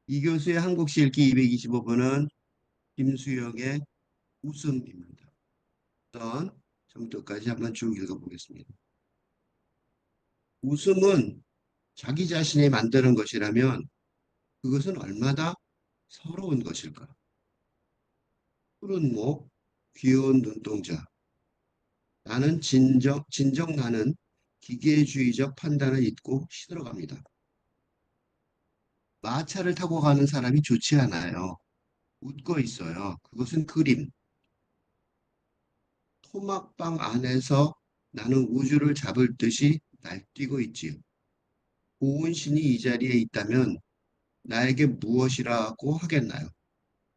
이 교수의 한국시 읽기 225번은 김수영의 웃음입니다. 어떤 정도까지 한번 쭉 읽어보겠습니다. 웃음은 자기 자신이 만드는 것이라면 그것은 얼마나 서러운 것일까? 푸른 목, 귀여운 눈동자. 나는 진정 나는 기계주의적 판단을 잊고 시들어갑니다. 마차를 타고 가는 사람이 좋지 않아요. 웃고 있어요. 그것은 그림. 토막방 안에서 나는 우주를 잡을 듯이 날뛰고 있지요. 고운 신이 이 자리에 있다면 나에게 무엇이라고 하겠나요?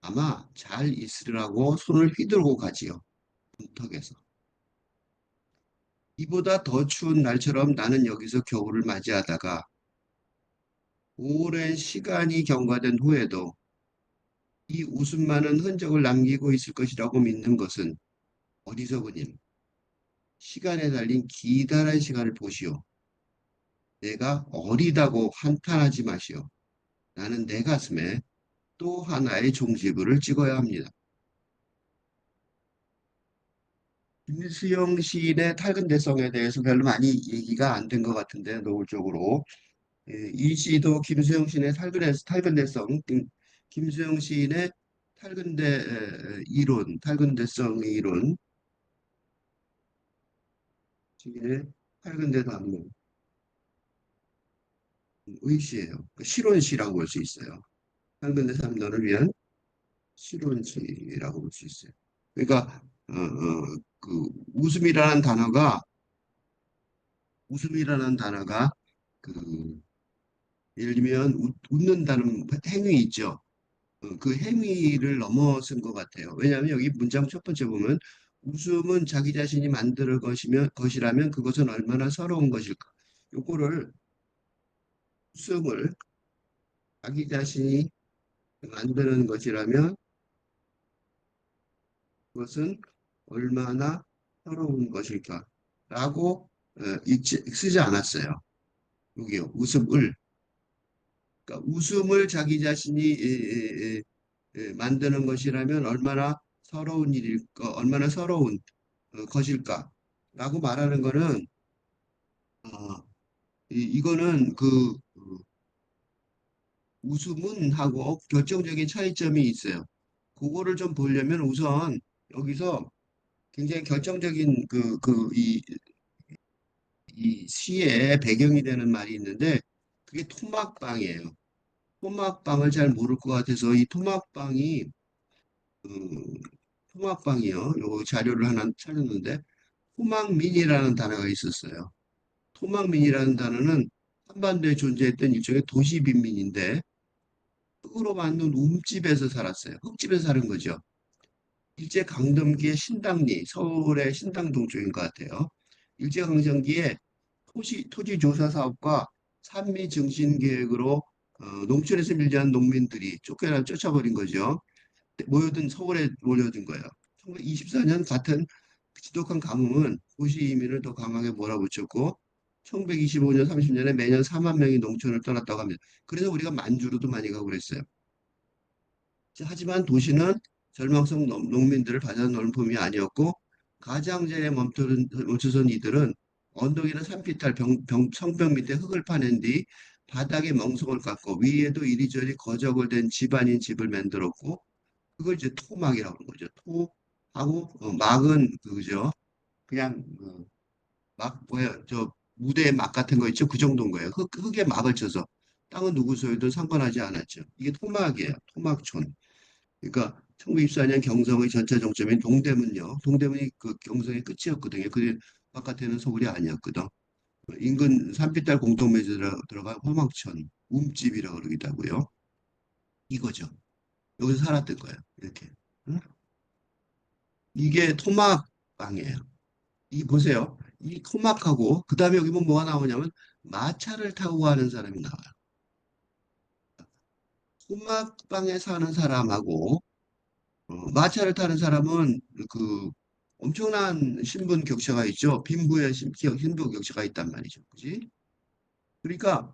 아마 잘 있으라고 손을 휘두르고 가지요. 문턱에서. 이보다 더 추운 날처럼 나는 여기서 겨울을 맞이하다가 오랜 시간이 경과된 후에도 이 웃음만은 흔적을 남기고 있을 것이라고 믿는 것은 어리석으님, 시간에 달린 기다란 시간을 보시오. 내가 어리다고 한탄하지 마시오. 나는 내 가슴에 또 하나의 종지부를 찍어야 합니다. 김수영 시인의 탈근대성에 대해서 별로 많이 얘기가 안 된 것 같은데 노골적으로 이 시도 김수영 시인의 탈근대성, 김수영 시인의 탈근대성의 이론, 시인의 탈근대 담론, 의시예요. 실론시라고 볼 수 있어요. 탈근대 담론을 위한 실론시라고 볼 수 있어요. 그러니까 그 웃음이라는 단어가 그 예를 들면 웃는다는 행위 있죠. 그 행위를 넘어선 것 같아요. 왜냐하면 여기 문장 첫 번째 보면 웃음은 자기 자신이 만들 것이라면 그것은 얼마나 서러운 것일까. 요거를 웃음을 자기 자신이 만드는 것이라면 그것은 얼마나 서러운 것일까라고 쓰지 않았어요. 여기요. 웃음을. 그러니까 웃음을 자기 자신이 만드는 것이라면 얼마나 서러운 것일까라고 말하는 거는 어, 이거는 웃음은 하고 결정적인 차이점이 있어요. 그거를 좀 보려면 우선 여기서 굉장히 결정적인 이 시의 배경이 되는 말이 있는데 그게 토막방이에요. 토막방을 잘 모를 것 같아서 이 음, 토막방이요. 요 자료를 하나 찾았는데 토막민이라는 단어가 있었어요. 토막민이라는 단어는 한반도에 존재했던 일종의 도시 빈민인데 흙으로 만든 움집에서 살았어요. 흙집에서 사는 거죠. 일제강점기의 신당리, 서울의 신당동 쪽인 것 같아요. 일제강점기에 토지 조사 사업과 산미 증진 계획으로 농촌에서 밀려난 농민들이 쫓아버린 거죠. 서울에 몰려든 거예요. 1924년 같은 지독한 가뭄은 도시 이민을 더 강하게 몰아붙였고 1925년, 30년에 매년 4만 명이 농촌을 떠났다고 합니다. 그래서 우리가 만주로도 많이 가고 그랬어요. 하지만 도시는 절망성 농민들을 받아놓을 품이 아니었고 가장자리에 멈춰선 이들은 언덕이나 산비탈 성벽 밑에 흙을 파낸 뒤 바닥에 멍석을 깎고 위에도 이리저리 거적을 댄 집 아닌 집을 만들었고 그걸 이제 토막이라고 하는 거죠. 토하고 막은 그죠. 그냥 막 뭐야 저 무대에 막 같은 거 있죠. 그 정도인 거예요. 흙에 막을 쳐서 땅은 누구 소유든 상관하지 않았죠. 이게 토막이에요. 토막촌. 그러니까 1924년 경성의 전체 정점인 동대문요. 동대문이 그 경성의 끝이었거든요. 그 바깥에는 서울이 아니었거든. 인근 산비탈 공동묘지 들어간 화막천, 움집이라고 그러기도 하고요. 이거죠. 여기서 살았던 거예요. 이렇게. 응? 이게 토막방이에요. 이 보세요. 이 토막하고 그다음에 여기 보면 뭐가 나오냐면 마차를 타고 가는 사람이 나와요. 토막방에 사는 사람하고 마차를 타는 사람은 그 엄청난 신분 격차가 있죠. 빈부의 신분 격차가 있단 말이죠. 그지? 그러니까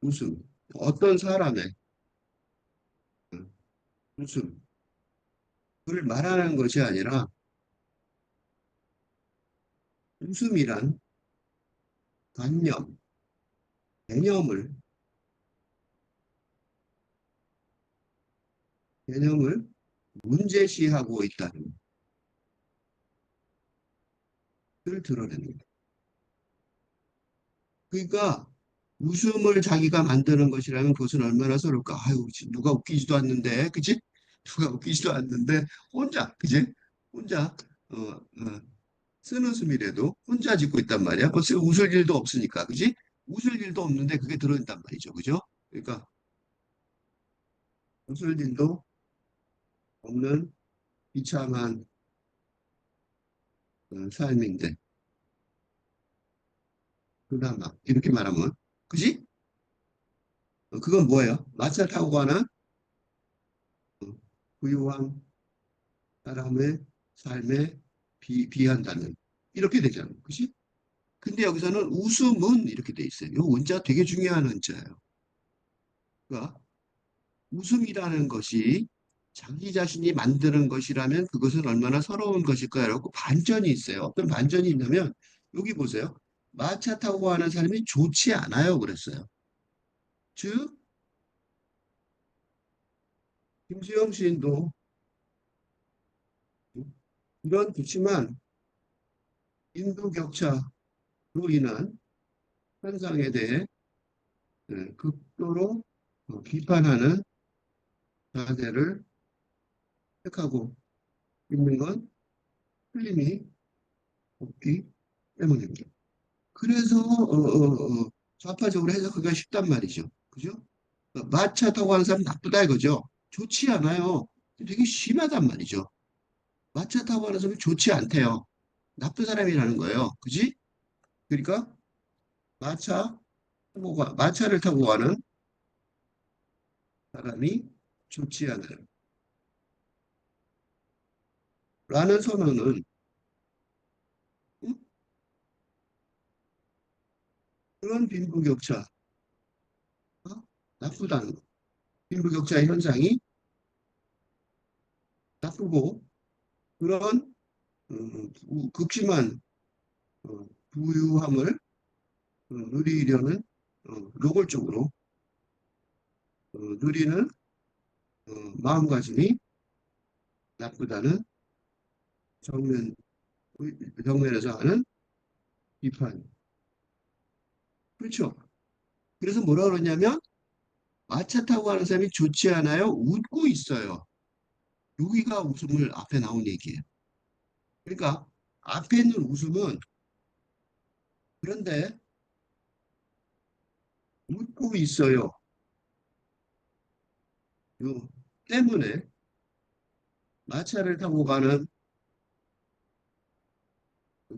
웃음. 어떤 사람의 웃음을 말하는 것이 아니라 웃음이란 관념, 개념을, 개념을 문제시하고 있다는 것을 드러내는 거예요. 그러니까 웃음을 자기가 만드는 것이라면 그것은 얼마나 서러울까. 아유, 누가 웃기지도 않는데, 그치? 누가 웃기지도 않는데, 혼자, 그치? 혼자, 쓴웃음이라도 혼자 짓고 있단 말이야. 벌써 웃을 일도 없으니까, 그치? 웃을 일도 없는데 그게 들어있단 말이죠. 그죠? 그러니까 웃을 일도 없는 비참한 삶인데, 그나마, 이렇게 말하면, 그지? 그건 뭐예요? 마차 타고 가는 어, 부유한 사람의 삶에 비한다는 이렇게 되잖아요. 그지? 근데 여기서는 웃음은 이렇게 돼 있어요. 이 문자 되게 중요한 문자예요. 그러니까 웃음이라는 것이 자기 자신이 만드는 것이라면 그것은 얼마나 서러운 것일까라고 반전이 있어요. 어떤 반전이 있냐면 여기 보세요. 마차 타고 가는 사람이 좋지 않아요. 그랬어요. 즉 김수영 시인도 이런 그치만 빈부격차로 인한 현상에 대해 극도로 비판하는 자세를 택하고 있는 건 틀림이 없기 때문입니다. 그래서 좌파적으로 해석하기가 쉽단 말이죠. 그죠? 마차 타고 가는 사람 나쁘다 이거죠. 좋지 않아요. 되게 심하단 말이죠. 마차 타고 가는 사람이 좋지 않대요. 나쁜 사람이라는 거예요. 그지? 그러니까 마차를 타고 가는 사람이 좋지 않아요. 라는 선언은 응? 그런 빈부격차, 나쁘다는 거. 빈부격차의 현상이 나쁘고 그런 극심한 부유함을 누리려는 노골적으로 누리는 마음가짐이 나쁘다는 정면, 정면에서 하는 비판. 그렇죠. 그래서 뭐라 그러냐면 마차 타고 가는 사람이 좋지 않아요. 웃고 있어요. 여기가 웃음을 앞에 나온 얘기예요. 그러니까 앞에 있는 웃음은 그런데 웃고 있어요. 요 때문에 마차를 타고 가는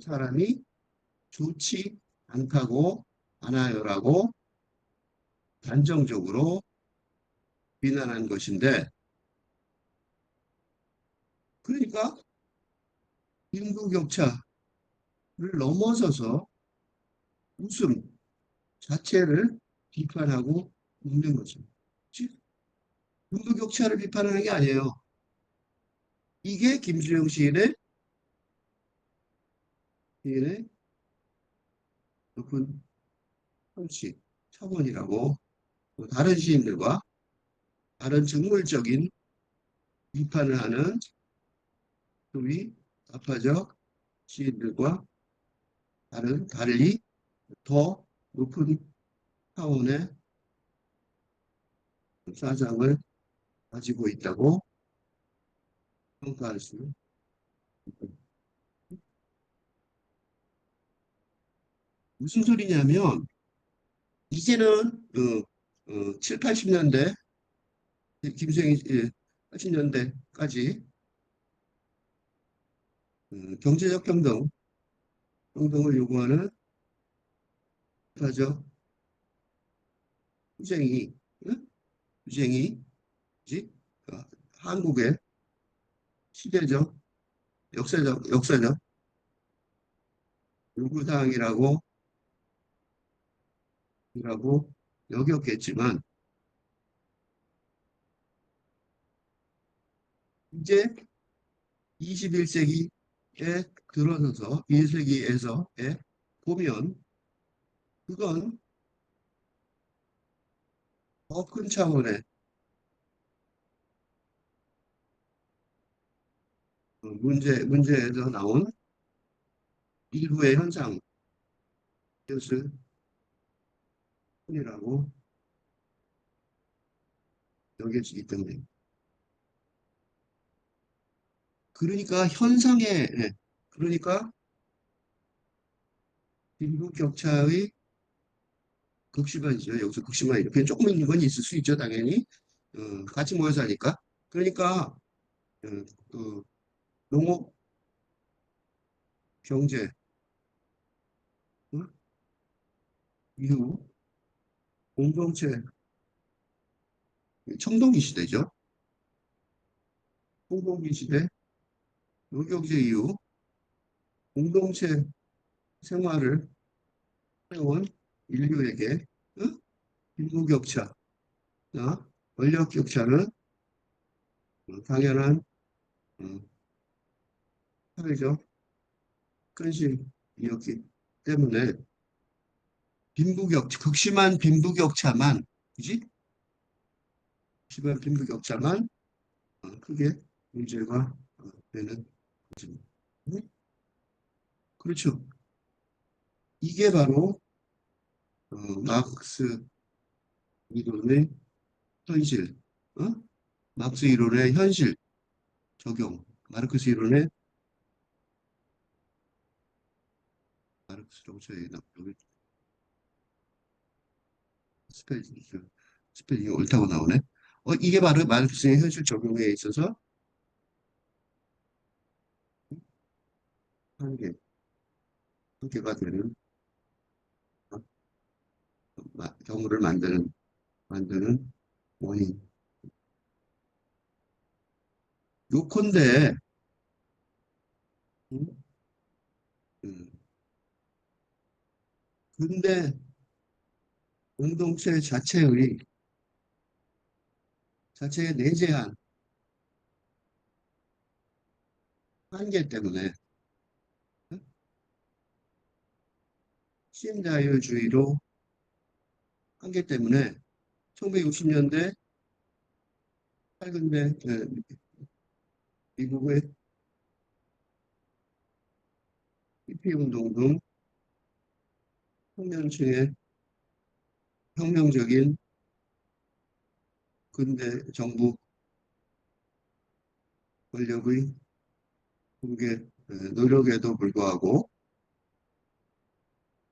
사람이 좋지 않다고 않아요라고 단정적으로 비난한 것인데 그러니까 빈부격차를 넘어서서 웃음 자체를 비판하고 있는 거죠. 즉, 빈부격차를 비판하는 게 아니에요. 이게 김수영 시인의 높은 성취, 차원이라고 또 다른 시인들과 다른 정물적인 비판을 하는 소위 좌파적 시인들과 달리 더 높은 차원의 사상을 가지고 있다고 평가할 수 있습니다. 무슨 소리냐면 이제는 7, 80년대 김수영이 80년대까지 경제적 평등을 요구하는 좌파적 투쟁이 응? 투쟁이 지 한국의 시대적 역사적 요구사항이라고 여겼겠지만 이제 21세기에 들어서서 21세기에서 보면 그건 더 큰 차원의 문제에서 나온 일부의 현상이었을 뿐이라고 여겨지기 때문에. 그러니까 그러니까 빈부격차의 극심한이죠. 여기서 극심한 이렇게 조금 있는 건 있을 수 있죠, 당연히. 같이 모여 사니까. 그러니까 어, 그 농업, 경제, 어? 이후 공동체, 청동기 시대죠. 공동기 시대, 노경제 이후 공동체 생활을 해온 인류에게 어? 빈부격차, 권력격차는 당연한 어, 사회적 현실이었기 때문에 극심한 빈부격차만, 그지? 극심한 빈부격차만 크게 문제가 되는 거죠. 음? 그렇죠. 이게 바로 마크스 이론의 현실, 어? 마크스 이론의 현실 적용, 마르크스 이론의 마르크스라고 저희 여기 스펠링 스펠링이 옳다고 나오네. 이게 바로 마르크스의 현실 적용에 있어서 한계, 한계가 되는 경우를 만드는 원인. 요컨대, 음, 음, 근데 공동체 자체의 내재한 한계 때문에 어? 신자유주의로 한계 때문에 1960년대 8근대 미국의 히피 운동 등 혁명층의 혁명적인 근대 정부 권력의 붕괴 노력에도 불구하고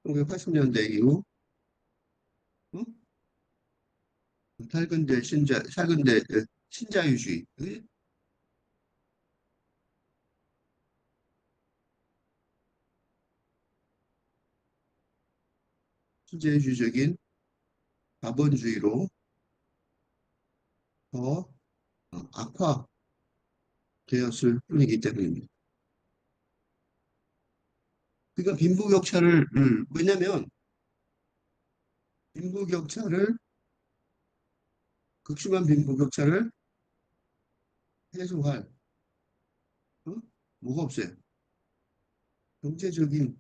1980년대 이후 어? 탈근대 신자유주의, 신자유주의적인 자본주의로 더 악화되었을 뿐이기 때문입니다. 그러니까 왜냐하면 빈부격차를 극심한 빈부격차를 해소할 어? 뭐가 없어요. 경제적인,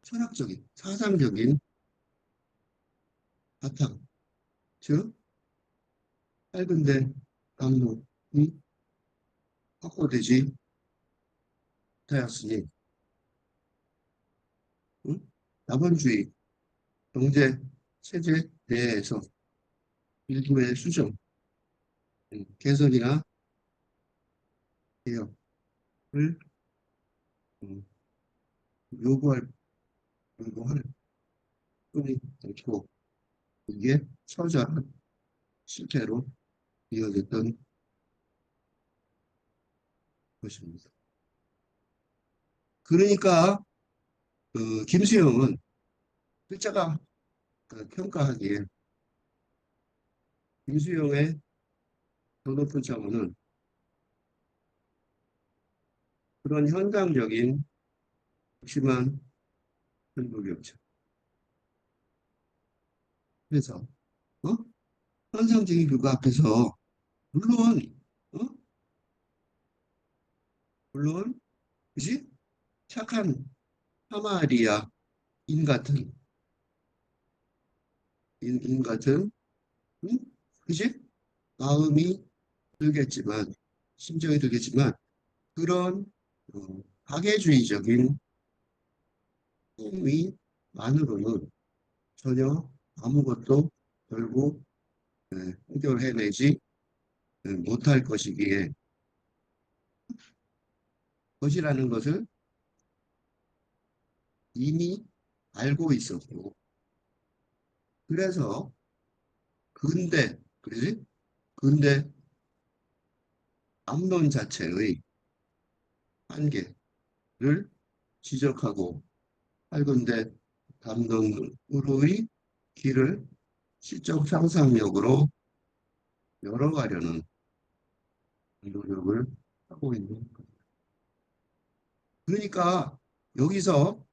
철학적인, 사상적인 바탕, 즉 짧은데 강론이 확보되지 못하였으니 응? 자본주의 경제 체제 내에서 일부의 수정, 개선이나 개혁을 음, 요구할 요구할 뿐이 않고 이게 처절한 실패로 이어졌던 것입니다. 그러니까 김수영은 글자가 평가하기에 김수영의 더 높은 차원은 그런 현상적인 심한 빈부격차. 그래서 어? 환상적인 그거 앞에서 물론 어? 물론 그지? 착한 사마리아 인 같은 인 같은 응? 그지? 마음이 들겠지만 심정이 들겠지만 그런 파괴주의적인 행위만으로는 전혀 아무것도 결국 해결해내지 못할 것이기에 것이라는 것을 이미 알고 있었고 그래서 근대 그지? 근대 암론 자체의 한계를 지적하고 팔근대 담론으로의 길을 시적 상상력으로 열어가려는 노력을 하고 있는 거예요. 그러니까 여기서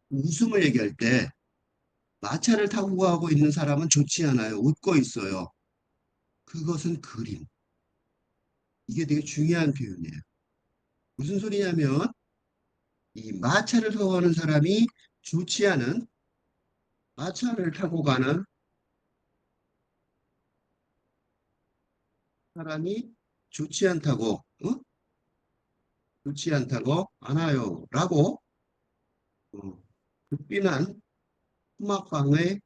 웃음을 얘기할 때 마차를 타고 가고 있는 사람은 좋지 않아요. 웃고 있어요. 그것은 그림. 이게 되게 중요한 표현이에요. 무슨 소리냐면 이 마차를 타고 가는 사람이 좋지 않은 마차를 타고 가는 사람이 좋지 않다고, 좋지 않다고 않아요. 라고 극빈한 푸막방의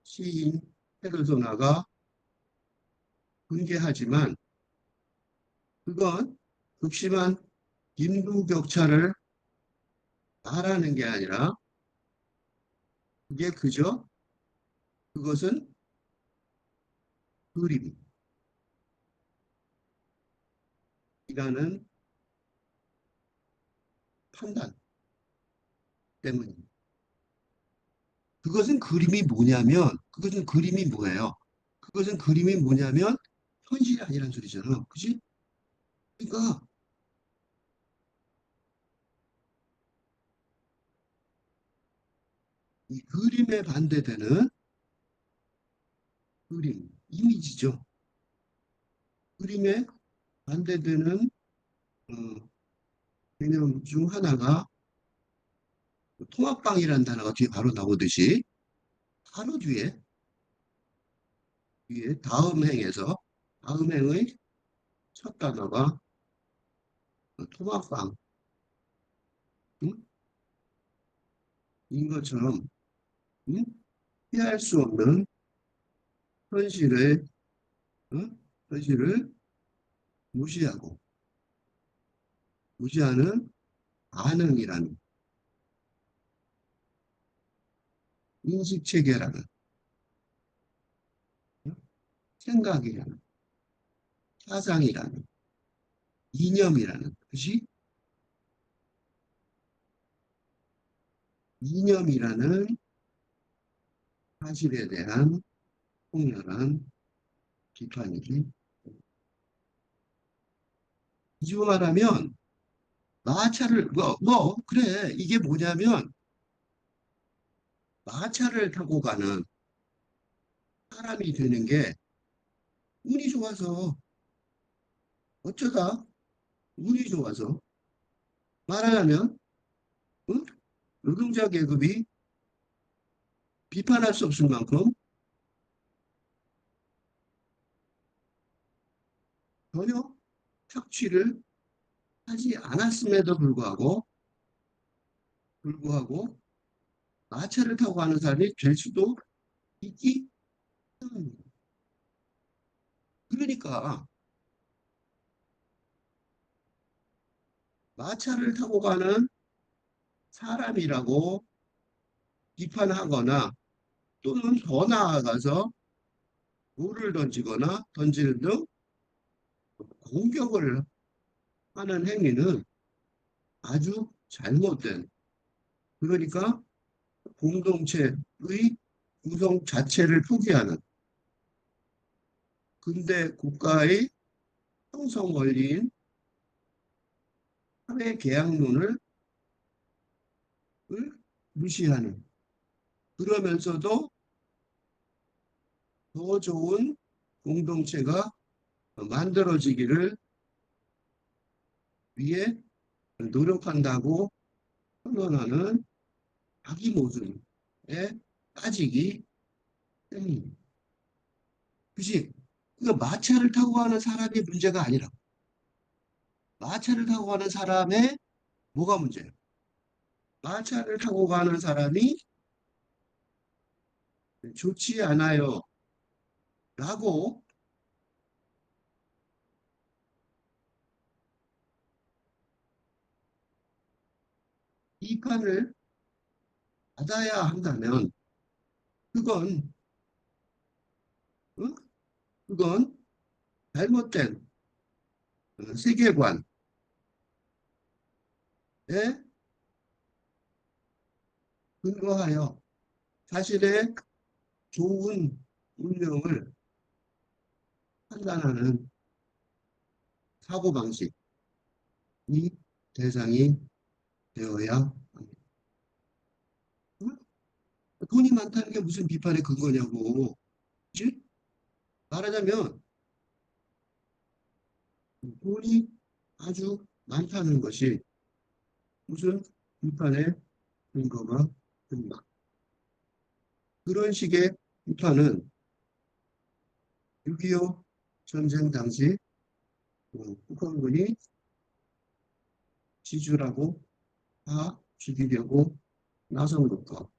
시인 페르소나가 훈계하지만 그건 극심한 빈부격차를 말하는 게 아니라 그게 그저 그것은 그림이라는 판단 때문입니다. 그것은 그림이 뭐예요? 그것은 그림이 뭐냐면 현실이 아니란 소리잖아. 그지? 그러니까 이 그림에 반대되는 그림, 이미지죠. 그림에 반대되는 어, 개념 중 하나가 통합방이라는 단어가 뒤에 바로 나오듯이 바로 뒤에 다음 행의 첫 단어가 통합방인 것처럼 음? 피할 수 없는 현실을 어? 현실을 무시하고 무시하는 반응이라는 인식 체계라는 어? 생각이라는 사상이라는 이념이라는 것이 이념이라는 사실에 대한 통렬한 비판이지. 이주 말하면 마차를 그래 이게 뭐냐면 마차를 타고 가는 사람이 되는 게 운이 좋아서 어쩌다 운이 좋아서 말하자면 응? 노동자 계급이 비판할 수 없을 만큼 전혀 착취를 하지 않았음에도 불구하고 마차를 타고 가는 사람이 될 수도 있기 때문입니다. 그러니까 마차를 타고 가는 사람이라고 비판하거나 또는 더 나아가서 돌을 던지거나 던지는 등 공격을 하는 행위는 아주 잘못된 그러니까 공동체의 구성 자체를 포기하는 근대 국가의 형성 원리인 사회 계약론을 무시하는 그러면서도 더 좋은 공동체가 만들어지기를 위해 노력한다고 선언하는 자기 모습에 빠지기 때문입니다. 그지? 그러니까 마차를 타고 가는 사람이 문제가 아니라 마차를 타고 가는 사람의 뭐가 문제예요? 마차를 타고 가는 사람이 좋지 않아요. 라고 비판을 받아야 한다면 그건 어? 그건 잘못된 세계관에 근거하여 자신의 좋은 운명을 판단하는 사고방식이 대상이 되어야 합니다. 응? 돈이 많다는 게 무슨 비판의 근거냐고. 그치? 말하자면 돈이 아주 많다는 것이 무슨 비판의 근거가 됩니다. 그런 식의 비판은 6.25 전쟁 당시 북한군이 지주라고 다 죽이려고 나선 것과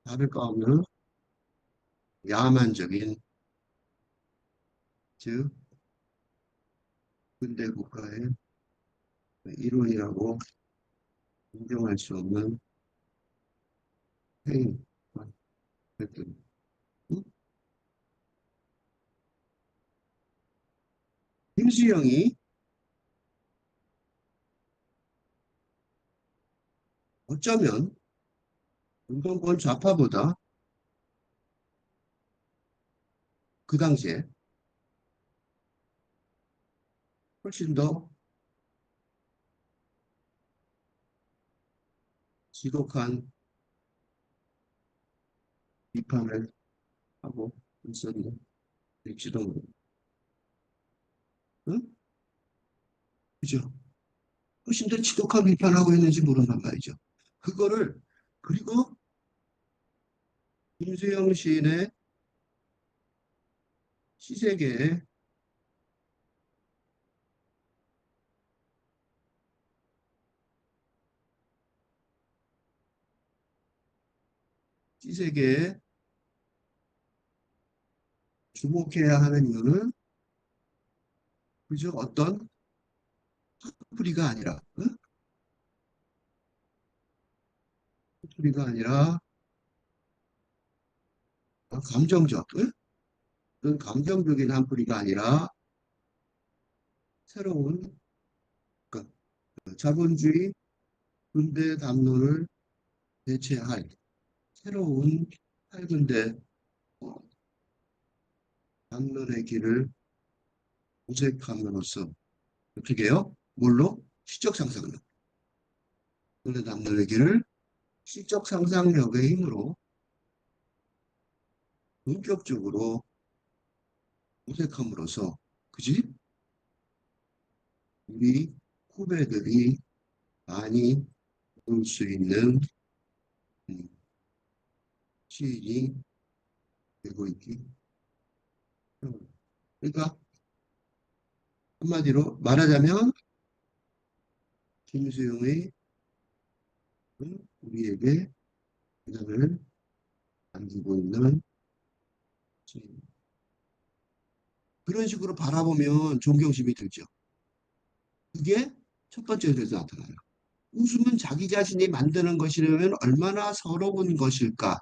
다를 바 없는 야만적인, 즉 근대 국가의 일원이라고 인정할 수 없는 행위. 김수영이 어쩌면 운동권 좌파보다 그 당시에 훨씬 더 지독한 비판을 하고 있었는지도 모릅니다. 응? 그죠? 훨씬 더 지독한 비판하고 있는지 모른단 말이죠. 그거를 그리고 김수영 시인의 시세계에 시세계에 주목해야 하는 이유는 그저 어떤 풀이가 아니라 응? 풀이가 아니라 감정적 응? 어떤 감정적인 한풀이가 아니라 새로운 그러니까 자본주의 근대 담론을 대체할 새로운 밝은데 담론의 길을 모색함으로써 어떻게 해요? 뭘로? 시적 상상력. 근대 담론의 길을 시적 상상력의 힘으로 본격적으로 모색함으로써 그지? 우리 후배들이 많이 볼 수 있는 음, 시인이 되고 있기 때문입니다. 그러니까 한마디로 말하자면 김수영의 우리에게 영향을 안기고 있는 시인. 그런 식으로 바라보면 존경심이 들죠. 그게 첫 번째로 나타나요. 웃음은 자기 자신이 만드는 것이라면 얼마나 서러운 것일까?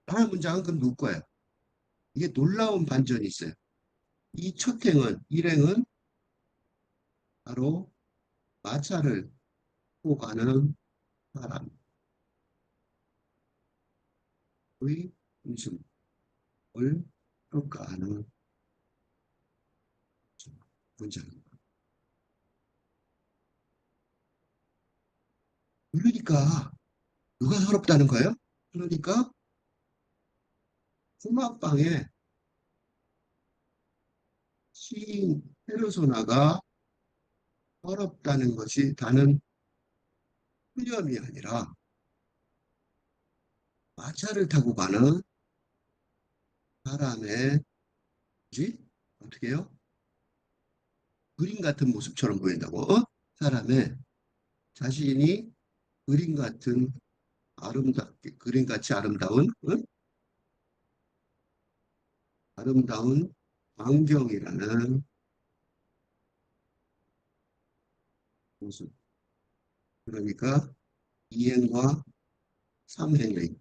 라는 문장은 그럼 누구 거예요? 이게 놀라운 반전이 있어요. 이 첫 행은, 일행은 바로 마차를 타고 가는 사람의 웃음을 평가하는 문장입니다. 그러니까 누가 서럽다는 거예요? 그러니까 소막방에 시인 페르소나가 어렵다는 것이 다는 푸념이 아니라 마차를 타고 가는 사람의 뭐지? 어떻게 해요? 그림 같은 모습처럼 보인다고. 어? 사람의 자신이 그림 같은 아름답게 그림같이 아름다운 아름다운 광경이라는 모습. 그러니까 이행과 삼행의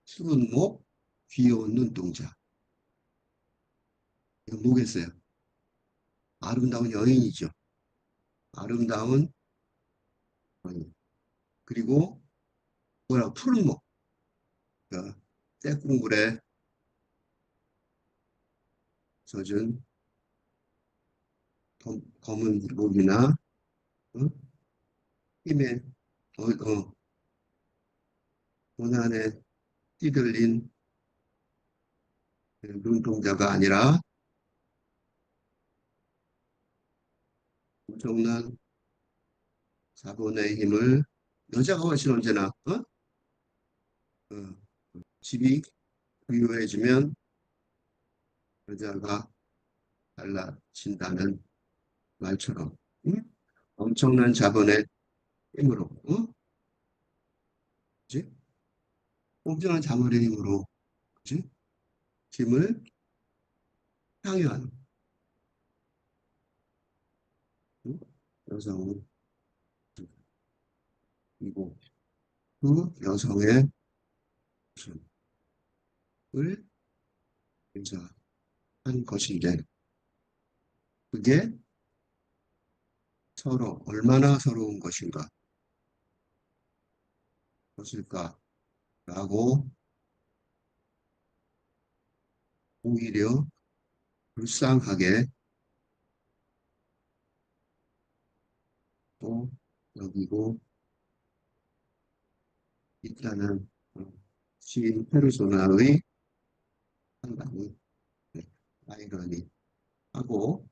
푸른 목, 귀여운 눈동자. 이거 뭐겠어요? 아름다운 여인이죠. 아름다운 여인. 그리고 뭐야 푸른 목. 그러니까 떼국물에 젖은 검은 목이나 어? 힘에 고난에 띠들린 눈동자가 아니라 엄청난 자본의 힘을 여자가 훨씬 언제나 어, 집이 부유해지면 여자가 달라진다는 말처럼 응? 엄청난 자본의 힘으로 그치? 엄청난 자본의 힘으로 그치? 힘을 향유하는 응? 여성이고 그 여성의 모습을 묘사한 것인데 그게 서로 얼마나 서러운 것일까라고 오히려 불쌍하게 또 여기고 있다는 시인 페르소나의 상당히 아이러니하고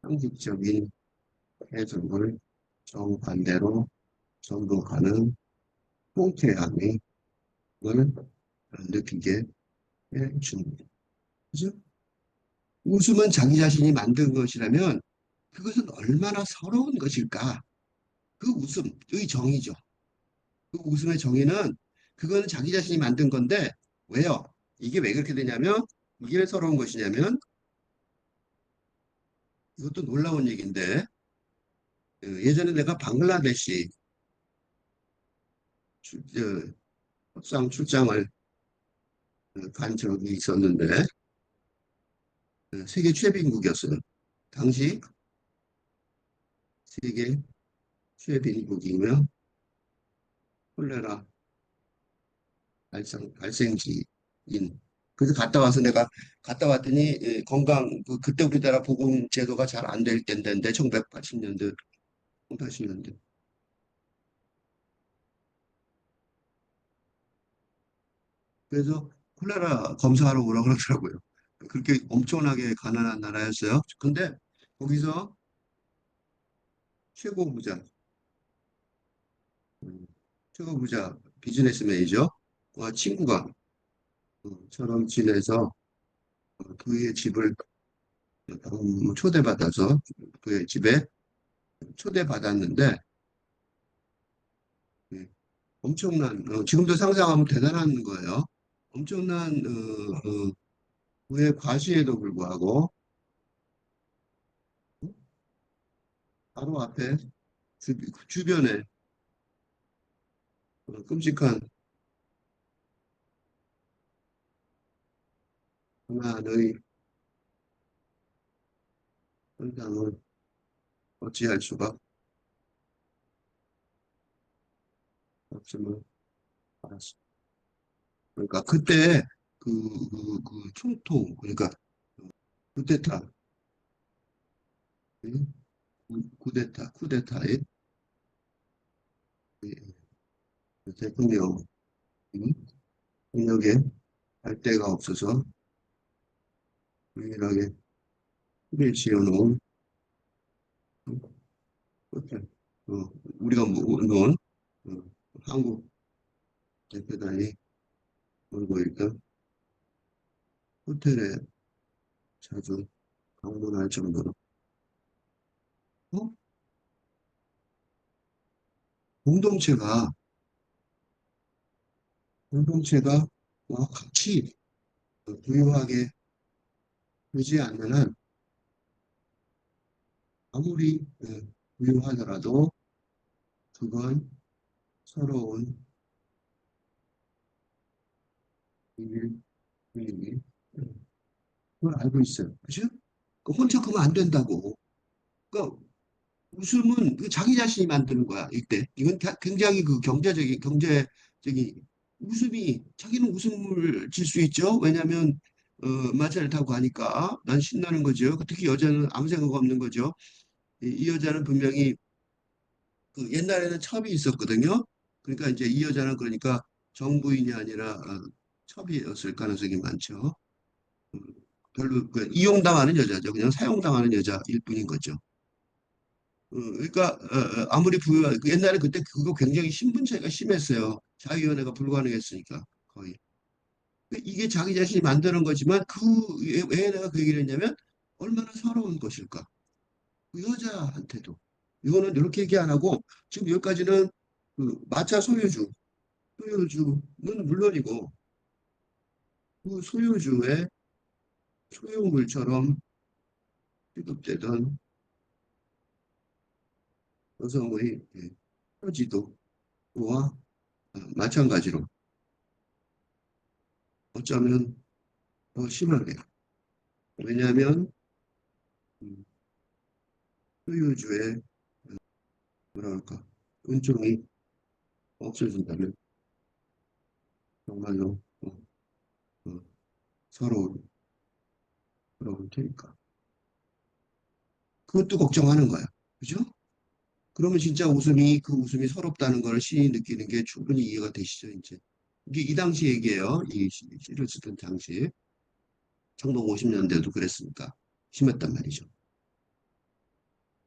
상식적인 해석을 정반대로 전도하는 통쾌함을 느끼게 해줍니다. 그죠? 웃음은 자기 자신이 만든 것이라면 그것은 얼마나 서러운 것일까? 그 웃음의 정의죠. 그 웃음의 정의는 그거는 자기 자신이 만든 건데 왜요? 이게 왜 그렇게 되냐면 이게 왜 서러운 것이냐면 이것도 놀라운 얘기인데 예전에 내가 방글라데시 협상 출장을 간 적이 있었는데 세계 최빈국이었어요. 당시 세계 최빈국이며 콜레라 발생지인. 그래서 갔다 와서 내가 갔다 왔더니 그때 우리나라 보건 제도가 잘 안 될 때인데 1980년대 80년대. 그래서 콜레라 검사하러 오라고 그러더라고요. 그렇게 엄청나게 가난한 나라였어요. 근데 거기서 최고 부자, 음, 최고 부자 비즈니스 매니저와 친구가 처럼 지내서 그의 집을 초대받아서 그의 집에 초대받았는데 예, 엄청난 지금도 상상하면 대단한 거예요. 엄청난 그의 과시에도 불구하고 바로 앞에 주변에 끔찍한 고난의 현상을 어찌할 수가 없음을 알았습니다. 그러니까 그때 그 총통 그러니까 쿠데타 쿠데타의 그 대통령 능력에 할 데가 없어서 유일하게 풀에 지어놓은 호텔. 우리가 놓은 어, 한국 대표단이 놀고 있던 호텔에 자주 방문할 정도로 어? 공동체가 공동체가 같이 부유하게 되지 않는 한 아무리 부유하더라도 그건 서러운 비밀, 비밀이 그걸 알고 있어요. 그죠? 그 혼자 그러면 안 된다고. 그러니까 웃음은 그 자기 자신이 만드는 거야, 이때. 이건 굉장히 그 경제적인 웃음이, 자기는 웃음을 질 수 있죠. 왜냐하면, 마차를 타고 가니까 난 신나는 거죠. 특히 여자는 아무 생각 없는 거죠. 이 여자는 분명히 그 옛날에는 첩이 있었거든요. 그러니까 이제 이 여자는 그러니까 정부인이 아니라 첩이었을 가능성이 많죠. 음, 별로 그 이용당하는 여자죠. 그냥 사용당하는 여자일 뿐인 거죠. 그러니까 아무리 부유한 그 옛날에 그때 그거 굉장히 신분 차이가 심했어요. 자유연애가 불가능했으니까 거의. 이게 자기 자신이 만드는 거지만 왜 내가 그 얘기를 했냐면 얼마나 서러운 것일까. 그 여자한테도. 이거는 이렇게 얘기 안 하고 지금 여기까지는 그 마차 소유주는 물론이고 그 소유주의 소유물처럼 취급되던 여성의 처지도와 마찬가지로 어쩌면 더 심하게. 왜냐하면 음, 소유주의 뭐랄까 은총이 없어진다면 정말로 어, 서러울 서러울 테니까 그것도 걱정하는 거야. 그죠? 그러면 진짜 그 웃음이 서럽다는 걸 시인이 느끼는 게 충분히 이해가 되시죠, 이제. 이게 이 당시 얘기예요. 이 시를 쓰던 당시. 1950년대도 그랬으니까. 심했단 말이죠.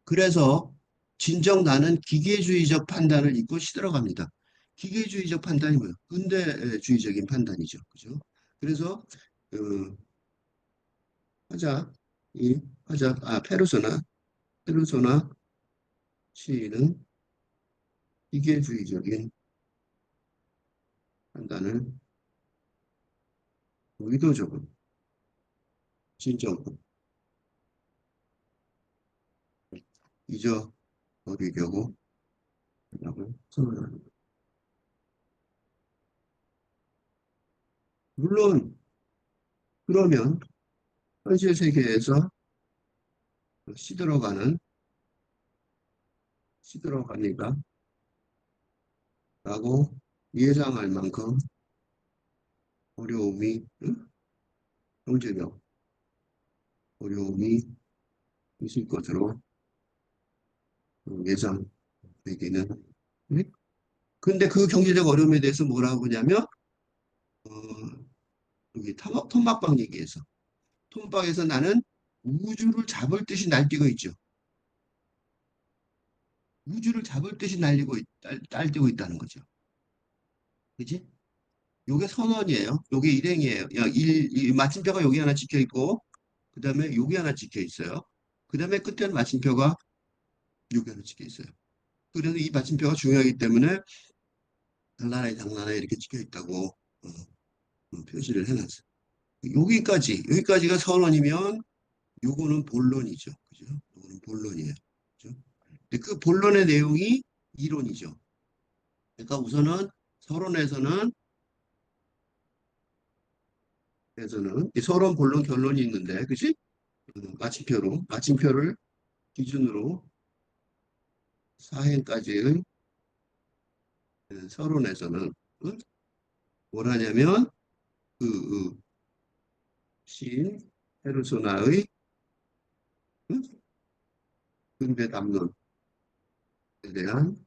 그래서 진정 나는 기계주의적 판단을 잊고 시들어갑니다. 기계주의적 판단이 뭐예요? 근대주의적인 판단이죠. 그죠? 그래서 그 페르소나 시인은 기계주의적인 판단을 의도적으로 진정으로 잊어버리려고 하고 선언합니다. 물론 그러면 현실 세계에서 시들어가는 시들어갑니다. 라고 예상할 만큼 어려움이 경제적 어려움이 있을 것으로 예상되기는. 네? 근데 그 경제적 어려움에 대해서 뭐라고 하냐면 어, 여기 톰박방 얘기에서 톰박에서 나는 우주를 잡을 듯이 날뛰고 있죠. 우주를 잡을 듯이 날뛰고 있다는 거죠. 그지? 요게 선언이에요. 요게 일행이에요. 이 마침표가 여기 하나 찍혀 있고, 그 다음에 여기 하나 찍혀 있어요. 그 다음에 끝에는 마침표가 여기 하나 찍혀 있어요. 그래서 이 마침표가 중요하기 때문에 장나라에 이렇게 찍혀 있다고 표시를 해놨어요. 여기까지가 선언이면 요거는 본론이죠. 그죠? 요거는 본론이에요. 그죠? 근데 그 본론의 내용이 이론이죠. 그러니까 우선은 서론에서는 이 서론, 본론, 결론이 있는데, 그치? 마침표를 기준으로 사행까지의 서론에서는 뭘 하냐면 그 시인 페르소나의 응? 근대 담론에 대한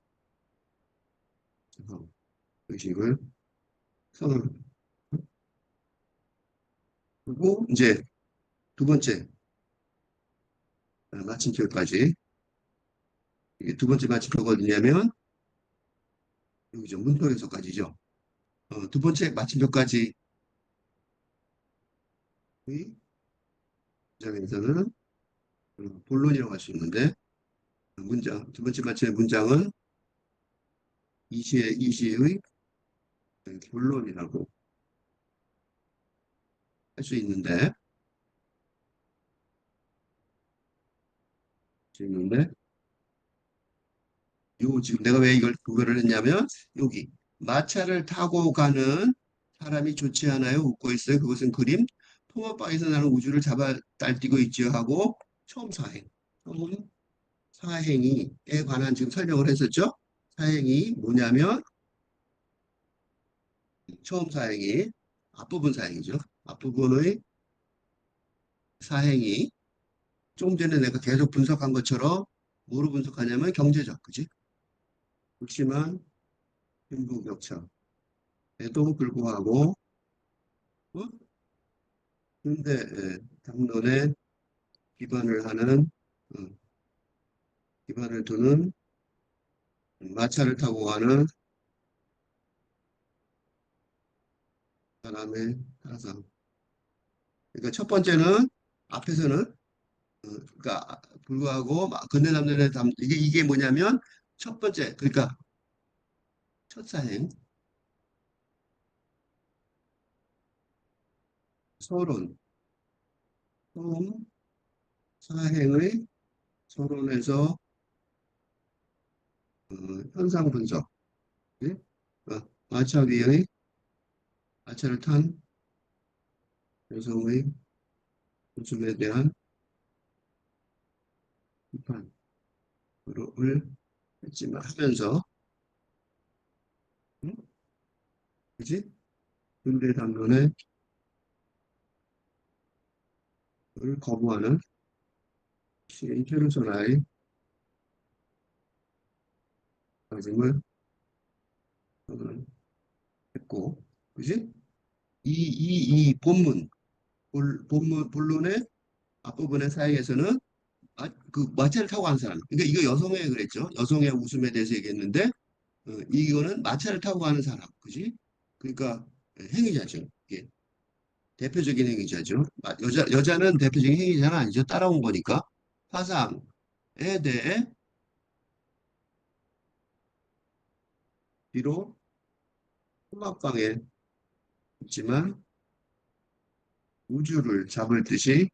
의식을 선언합니다. 그리고 이제 두 번째 마침표까지. 이게 두 번째 마침표가 어디냐면 여기죠. 문턱에서까지죠. 두 번째 마침표까지의 문장에서는 본론이라고 할 수 있는데 두 번째 마침의 문장은 이 시의 본론이라고 할 수 있는데 요 지금 내가 왜 이걸 그거를 했냐면 여기 마차를 타고 가는 사람이 좋지 않아요. 웃고 있어요. 그것은 그림. 통합방에서 나는 우주를 잡아 딸뛰고 있지요 하고 처음 사행. 처음 사행이에 관한 지금 설명을 했었죠. 사행이 뭐냐면 처음 사행이 앞부분 사행이죠. 앞부분의 사행이 좀 전에 내가 계속 분석한 것처럼 뭐로 분석하냐면 경제적, 그지? 그렇지만 빈부격차에도 불구하고 어? 현대 담론에 기반을 하는 어, 기반을 두는 마차를 타고 가는 사람의 사상. 그러니까 첫 번째는 앞에서는 그러니까 불구하고 근대 담론의 이게 뭐냐면 첫 번째 그러니까 첫 사행 서론 처음 사행의 서론에서 어, 현상 분석 예? 마차 위의 마차를 탄 여성의 모습에 대한 비판을 했지만 하면서 응? 그지? 근대 담론의 을 거부하는 시인 페르소나의 방침을 했고, 그지? 이 본론의 앞부분의 사이에서는 그 마차를 타고 가는 사람. 그러니까 이거 여성의 그랬죠. 여성의 웃음에 대해서 얘기했는데, 이거는 마차를 타고 가는 사람. 그지? 그러니까 행위자죠. 이게 대표적인 행위자죠. 여자는 대표적인 행위자는 아니죠. 따라온 거니까. 사상에 대해 비록 소막방에 있지만 우주를 잡을 듯이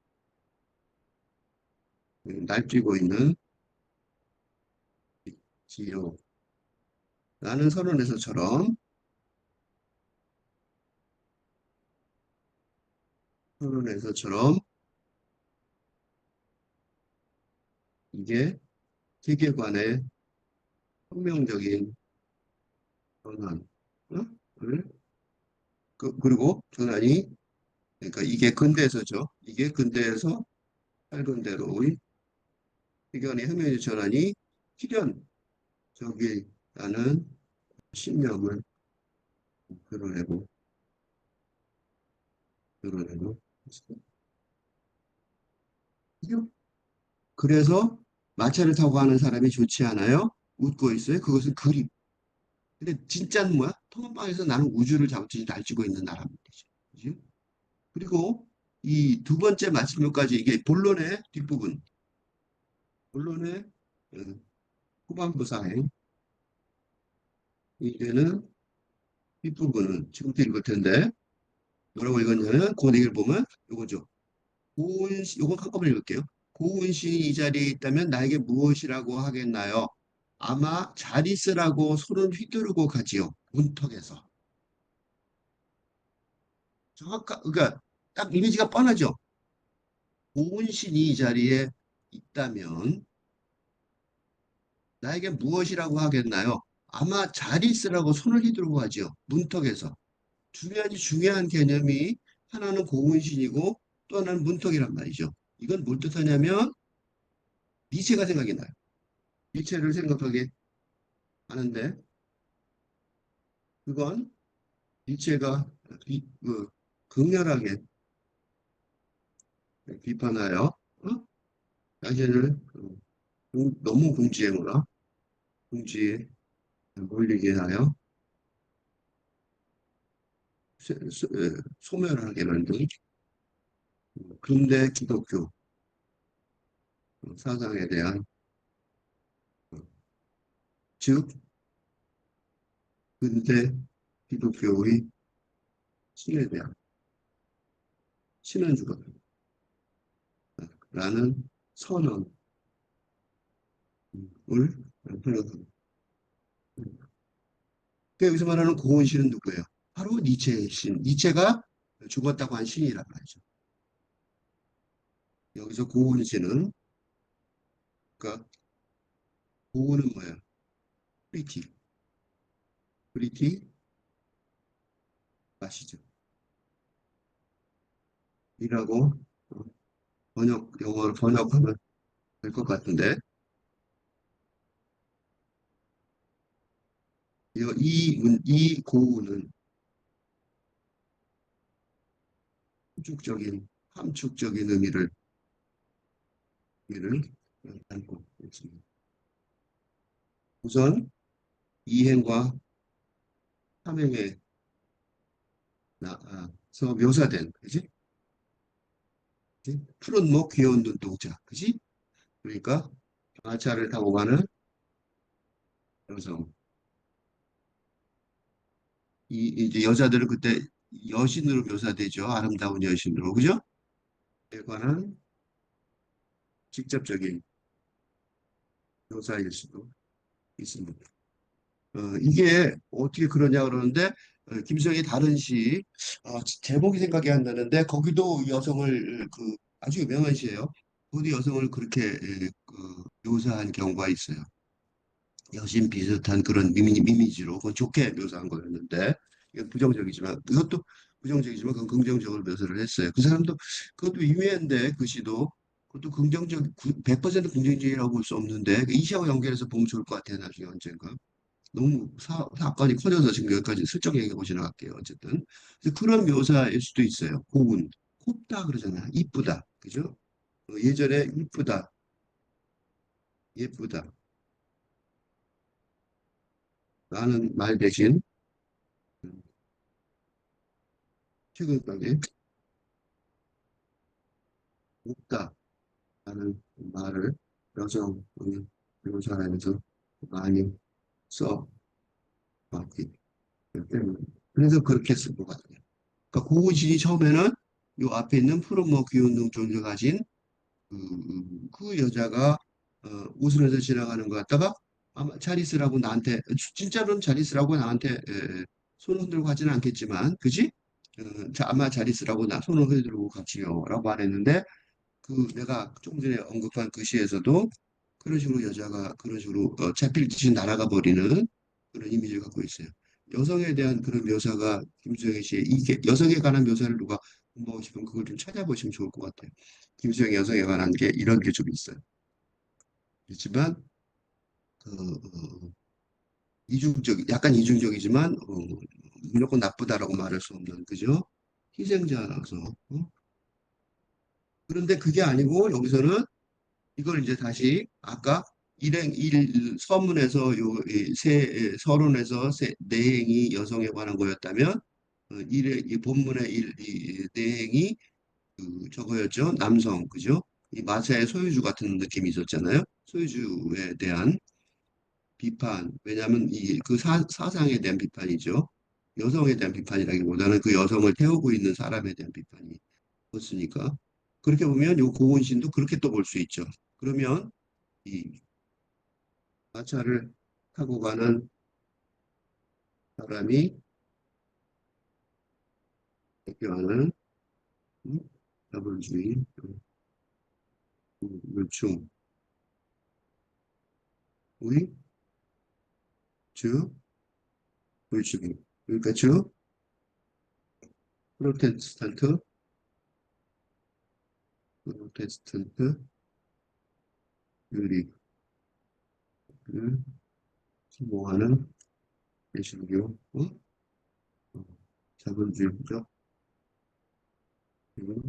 날뛰고 있는 지요. 라는 선언에서처럼 이게 세계관의 혁명적인 전환, 을 그리고 전환이 그러니까 이게 근대에서죠. 이게 근대에서 팔근대로의 세계관의 혁명적 전환이 필연적이라는 신념을 드러내고 드러내고 있습니다. 그래서 마차를 타고 가는 사람이 좋지 않아요? 웃고 있어요. 그것은 그림. 근데 진짜는 뭐야? 통합방에서 나는 우주를 잡듯이 날뛰고 있는 나라입니다. 그지? 그리고 이 두 번째 마침표까지 이게 본론의 뒷부분, 본론의 어, 후반부 사행, 이제는 뒷부분은 지금부터 읽을 텐데 뭐라고 읽었냐면 그 얘기를 보면 요거죠. 요거 한꺼번에 읽을게요. 고운 시인이 이 자리에 있다면 나에게 무엇이라고 하겠나요? 아마 잘 있으라고 손을 휘두르고 가지요. 문턱에서. 그러니까 딱 이미지가 뻔하죠. 고운 시인이 이 자리에 있다면 나에게 무엇이라고 하겠나요? 아마 잘 있으라고 손을 휘두르고 하지요. 문턱에서. 두 가지 중요한 개념이 하나는 고운신이고 또 하나는 문턱이란 말이죠. 이건 뭘 뜻하냐면 니체가 생각이 나요. 니체를 생각하게 하는데 그건 니체가 극렬하게 비판하여 자신을 너무 궁지에 궁지에 몰리게 하여 소멸하게 만든 근대 기독교 사상에 대한 어, 즉 근대 기독교의 신에 대한 신은 죽었다라는 선언을 생각합니다. 그 여기서 말하는 고은 신은 누구예요? 바로 니체의 신. 니체가 죽었다고 한 신이란 말이죠. 여기서 고은 신은 그러니까 고은은 뭐예요? 프리티, 프리티 마시죠. 이라고 영어로 번역하면 될 것 같은데 이 고은은 함축적인 의미를 담고 있습니다. 우선 이행과 삼행에서 묘사된, 그지? 그지? 푸른 목 귀여운 눈동자, 그지? 그러니까 마차를 타고 가는 여성. 이제 여자들은 그때 여신으로 묘사되죠. 아름다운 여신으로, 그죠? 에 관한 직접적인 묘사일 수도 있습니다. 이게 어떻게 그러냐 그러는데 김수영의 다른 시 제목이 생각이 안 나는데 거기도 여성을 아주 유명한 시예요. 거기도 여성을 그렇게 묘사한 경우가 있어요. 여신 비슷한 그런 이미지로 그건 좋게 묘사한 거였는데 이건 부정적이지만 그것도 부정적이지만 그건 긍정적으로 묘사를 했어요. 그 사람도 그것도 유해인데 그 시도 그것도 100% 긍정적이라고 볼 수 없는데 이 시하고 연결해서 보면 좋을 것 같아요. 나중에 언젠가. 너무 사건이 커져서 지금 여기까지 슬쩍 얘기하고 지나갈게요. 어쨌든. 그래서 그런 묘사일 수도 있어요. 고운. 곱다 그러잖아. 이쁘다. 그죠? 예전에 이쁘다. 예쁘다. 라는 말 대신 음, 최근까지 곱다. 라는 말을 여성의 묘사에서 많이 써봤기 때문에. 그래서 그렇게 쓴 것 같아요. 그러니까 고우진이 처음에는 요 앞에 있는 푸른 뭐 귀여운 눈동자 가진 그 여자가 웃으면서 지나가는 것 같다가 아마 잘 있으라고 나한테 진짜로는 잘 있으라고 나한테 손을 흔들고 하지는 않겠지만 그지? 아마 잘 있으라고 나 손을 흔들고 같이요라고 말했는데 내가 조금 전에 언급한 그 시에서도 그런 식으로 여자가 그런 식으로 잡힐 듯이 날아가 버리는 그런 이미지를 갖고 있어요. 여성에 대한 그런 묘사가 김수영의 시에 이게 여성에 관한 묘사를 누가 공부하고 싶으면 그걸 좀 찾아보시면 좋을 것 같아요. 김수영의 여성에 관한 게 이런 게 좀 있어요. 그렇지만 약간 이중적이지만 무조건 나쁘다라고 말할 수 없는 그죠? 희생자라서 그런데 그게 아니고 여기서는 이걸 이제 다시 아까 서문에서 서론에서 내행이 여성에 관한 거였다면 이 본문의 이 내행이 저거였죠. 남성, 그죠? 이 마차의 소유주 같은 느낌이 있었잖아요. 소유주에 대한 비판. 왜냐하면 그 사상에 대한 비판이죠. 여성에 대한 비판이라기보다는 그 여성을 태우고 있는 사람에 대한 비판이었으니까. 그렇게 보면 요 고온신도 그렇게 또 볼 수 있죠. 그러면 이 마차를 타고 가는 사람이 대표하는 음, 자본주의 물충의 주 물주기 그러니까 주 프로테스탄트 프로테스탄트 유리를 신봉하는 개신교 자본주의적 그리고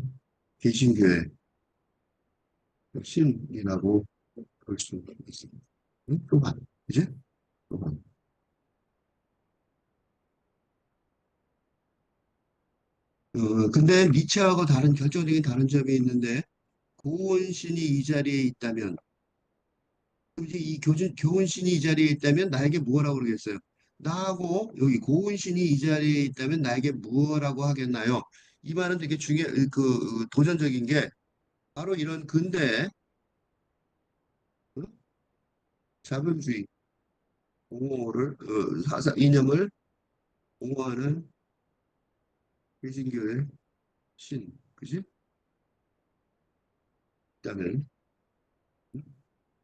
개신교회 신이라고 볼 수 있습니다. 응? 또한, 이제? 또한. 근데 니체하고 다른 결정적인 다른 점이 있는데 고은신이 이 자리에 있다면 굳이 이 교훈신이 이 자리에 있다면 나에게 무엇라고 그러겠어요? 나하고 여기 고은신이 이 자리에 있다면 나에게 무엇라고 하겠나요? 이 말은 되게 도전적인 게 바로 이런 근대 어? 자본주의 이념을 옹호하는 개신교의 신, 그지? 그다음에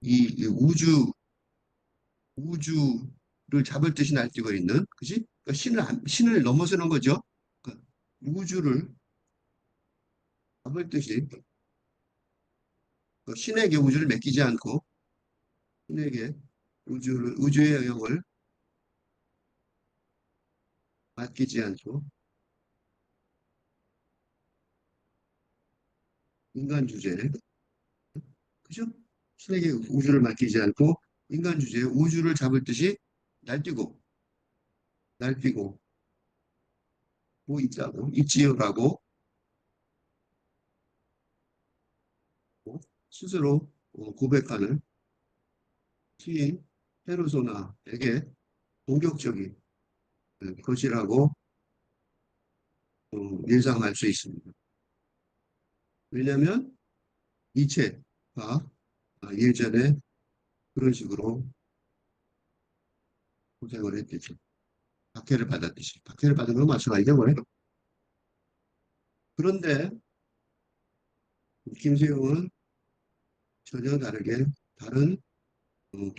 이 우주를 잡을 듯이 날뛰고 있는, 그지? 그러니까 신을 넘어서는 거죠. 그러니까 우주를 잡을 듯이 신에게 우주를 맡기지 않고 신에게 우주의 영역을 맡기지 않고 인간 주제에, 그죠? 신에게 우주를 맡기지 않고 인간 주제에 우주를 잡을 듯이 날뛰고 날뛰고 뭐 있다고 있지요라고 스스로 고백하는 시인 페르소나에게 공격적인 것이라고 예상할 수 있습니다. 왜냐하면 니체가 예전에 그런 식으로 고생을 했겠죠. 박해를 받았듯이. 박해를 받은 건 마찬가지죠, 뭐예요? 그런데 김세용은 전혀 다르게 다른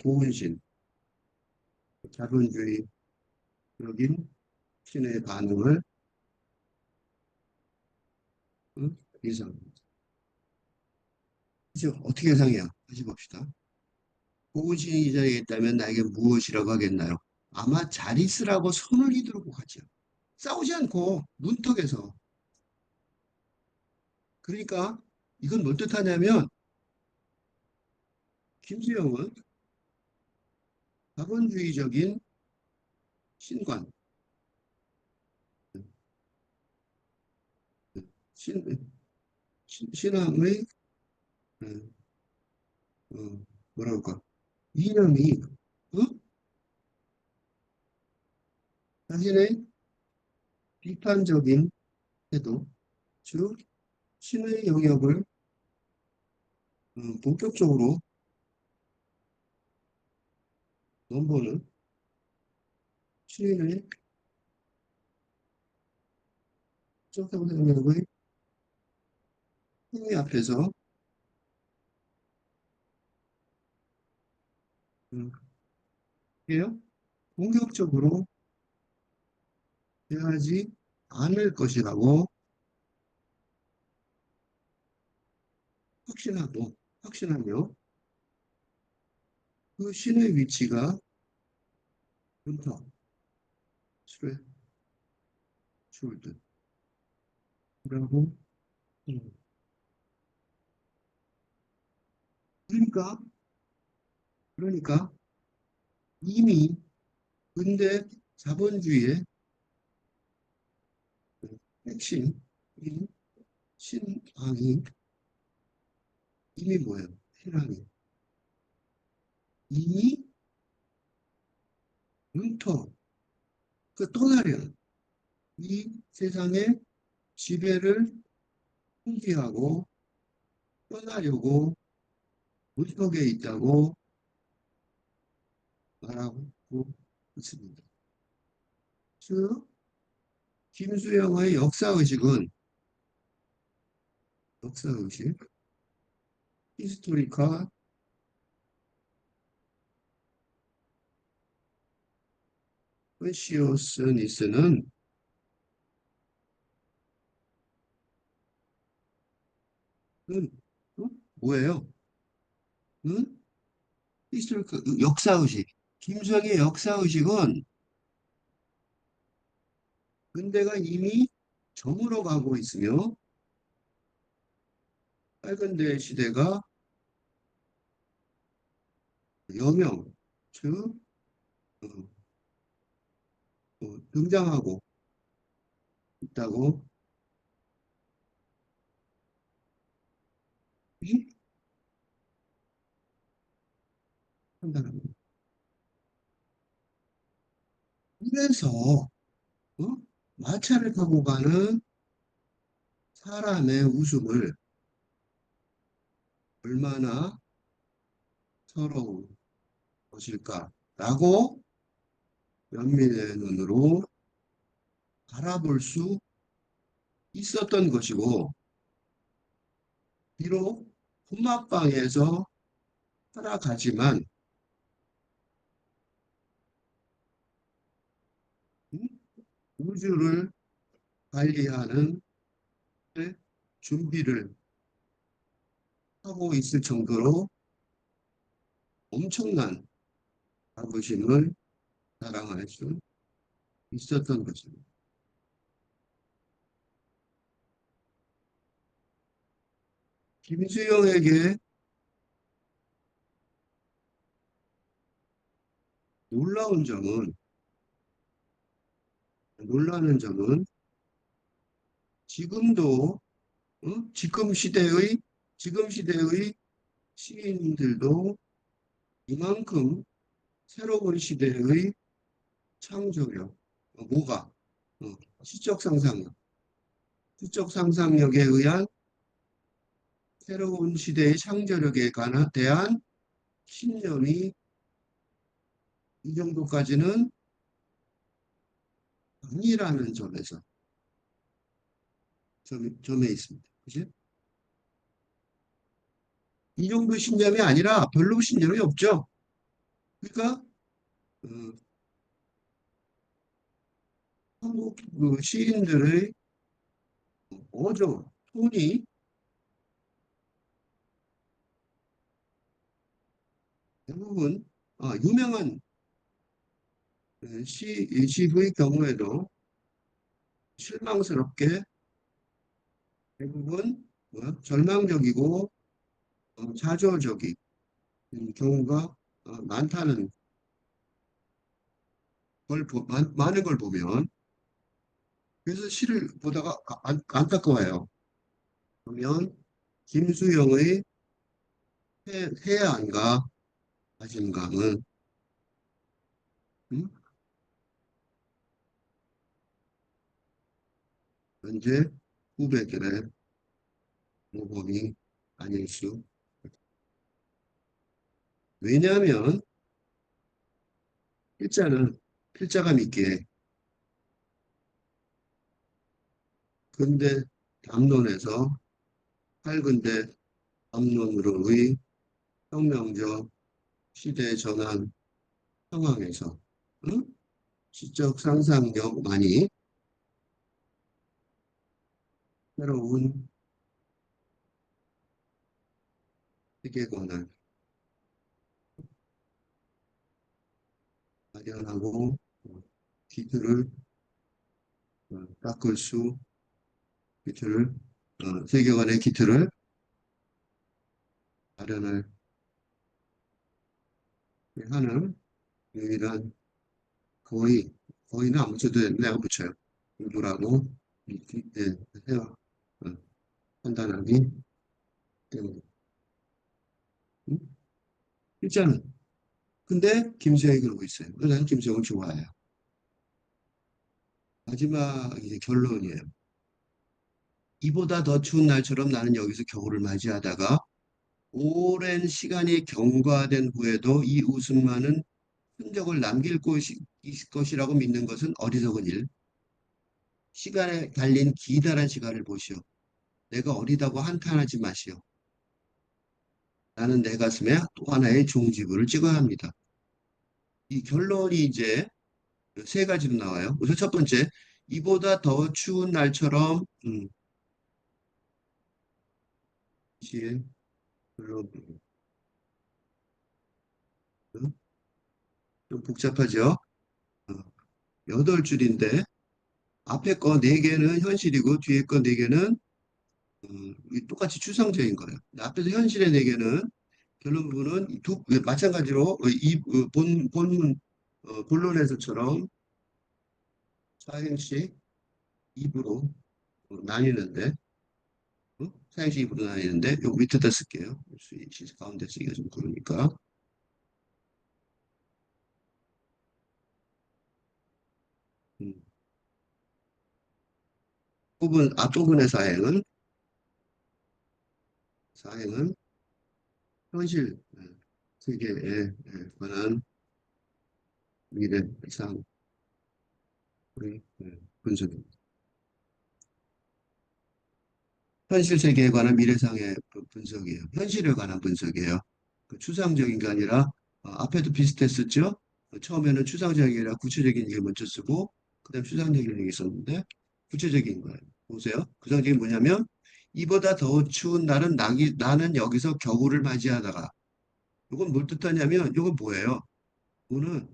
고운신, 자본주의적인 신의 반응을 예상합니다. 그죠? 어떻게 예상해요? 다시 봅시다. 고운신이 이 자리에 있다면 나에게 무엇이라고 하겠나요? 아마 잘 있으라고 손을 이도록 하죠. 싸우지 않고 문턱에서. 그러니까 이건 뭘 뜻하냐면 김수영은 자본주의적인 신관, 신, 신앙의 어, 뭐라 그럴까? 이념이 어? 자신의 비판적인 태도, 즉 신의 영역을 본격적으로 넘보는 신의 적당 영역의 행위 앞에서 음, 이게요? 공격적으로 대하지 않을 것이라고 확신하며 그 신의 위치가 문턱, 스레, 숄드라고 그러니까 그러니까 이미 근대 자본주의의 핵심인 신앙이 이미 뭐예요? 신앙이 이미 윈터 떠나려 이 세상의 지배를 포기하고 떠나려고 물속에 있다고 말하고 있습니다. 즉 김수영의 역사의식, 히스토리카 컨시어스니스는 어? 뭐예요? 응? 히스토리카 역사의식. 김수영의 역사의식은 근대가 이미 저물어 가고 있으며 빨간대 시대가 여명, 즉, 어, 등장하고 있다고 이? 판단합니다. 그래서 어? 마차를 타고 가는 사람의 웃음을 얼마나 서러운 것일까라고 연민의 눈으로 바라볼 수 있었던 것이고, 비록 홈막방에서 살아가지만 음? 우주를 관리하는 준비를 하고 있을 정도로 엄청난 자부심을 자랑할 수 있었던 것입니다. 김수영에게 놀라운 점은, 놀라는 점은 지금도, 지금 시대의 시인들도 이만큼 새로운 시대의 창조력, 뭐가, 어, 시적 상상력, 시적 상상력에 의한 새로운 시대의 창조력에 대한 신념이 이 정도까지는 아니라는 점에 있습니다. 그지? 이 정도 신념이 아니라 별로 신념이 없죠. 그러니까 어, 한국 그 시인들의 어조, 톤이 대부분 유명한 시의 경우에도 실망스럽게 대부분 절망적이고 자조적인 경우가 많다는 많은 걸 보면 그래서 시를 보다가 안타까워요. 보면 김수영의 해안가 아진강은 음? 현재 후배들의 모범이 아닐 수. 왜냐하면 필자는 필자감 있게 근대 담론에서 팔근대 담론으로의 혁명적 시대 전환 상황에서 응? 시적 상상력만이 새로운 세계관을 마련하고 기틀을 닦을 수 기틀을 세계관의 기틀을 마련을 하는 유일한 거의는 아무 쳐도 내가 붙여요. 공부라고 예, 해요. 어, 판단하기 때문에. 응? 일자는 근데 김수영이 그러고 있어요. 그래서 난 김수영을 좋아해요. 마지막 이제 결론이에요. 이보다 더 추운 날처럼 나는 여기서 겨울을 맞이하다가 오랜 시간이 경과된 후에도 이 웃음만은 흔적을 남길 것이라고 믿는 것은 어리석은 일. 시간에 달린 기다란 시간을 보시오. 내가 어리다고 한탄하지 마시오. 나는 내 가슴에 또 하나의 종지부를 찍어야 합니다. 이 결론이 이제 세 가지로 나와요. 우선 첫 번째, 이보다 더 추운 날처럼, 시의 결론, 좀 복잡하죠? 어, 8줄인데, 앞에 거 4개는 현실이고, 뒤에 거 4개는 똑같이 추상적인 거예요. 앞에서 현실의 4개는 결론 부분은 마찬가지로 본론에서처럼 사행시 입으로 나뉘는데, 사행시 입으로 나뉘는데, 요 밑에다 쓸게요. 가운데 쓰기가 좀 그러니까. 음, 앞부분의 사행은 현실, 세계에 관한 미래상, 분석입니다. 현실 세계에 관한 미래상의 분석이에요. 현실에 관한 분석이에요. 그 추상적인 게 아니라, 앞에도 비슷했었죠? 처음에는 추상적인 게 아니라 구체적인 얘기를 먼저 쓰고, 그다음 추상적인 얘기 있었는데, 구체적인 거예요. 보세요. 구체적인 게 뭐냐면, 이보다 더 추운 날은 나는 여기서 겨울을 맞이하다가, 이건 뭘 뜻하냐면, 이건 뭐예요? 이거는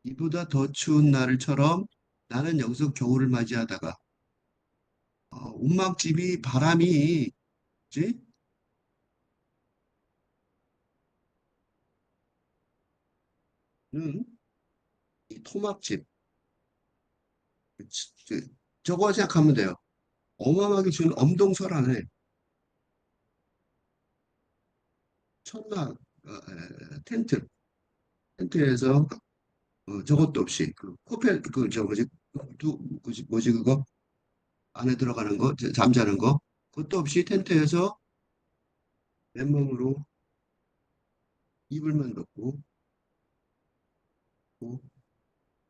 이보다 더 추운 날을처럼 나는 여기서 겨울을 맞이하다가, 움막집이 바람이, 지? 응? 이 토막집, 저거 생각하면 돼요. 어마어마하게 추운 엄동설 안에 첫날 텐트에서 저것도 없이 그 코펠 그저 뭐지 뭐지 그거 안에 들어가는 거 잠자는 거 그것도 없이 텐트에서 맨몸으로 이불만 덮고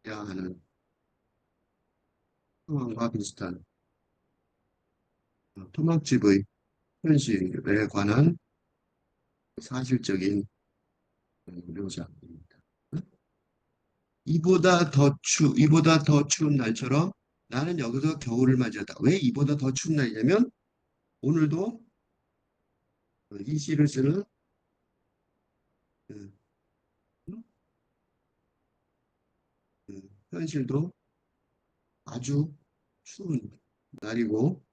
야 하는 상황과 비슷한 토막집의 현실에 관한 사실적인 묘사입니다. 이보다 더 추운 날처럼 나는 여기서 겨울을 맞이하다. 왜 이보다 더 추운 날이냐면 오늘도 이 시를 쓰는 음, 현실도 아주 추운 날이고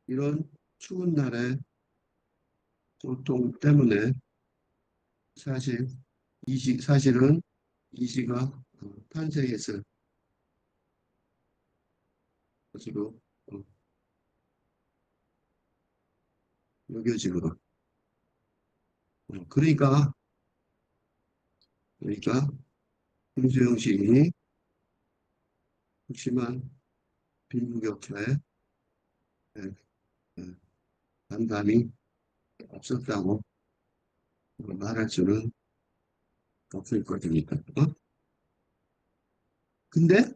이런 추운 날의 고통 때문에 사실은 이 시가 탄생했을 것으로 어, 여겨지거든. 그러니까 김수영 시인이 극심한 빈부격차에 예, 예, 반감이 없었다고 말할 수는 없을 것이니까. 근데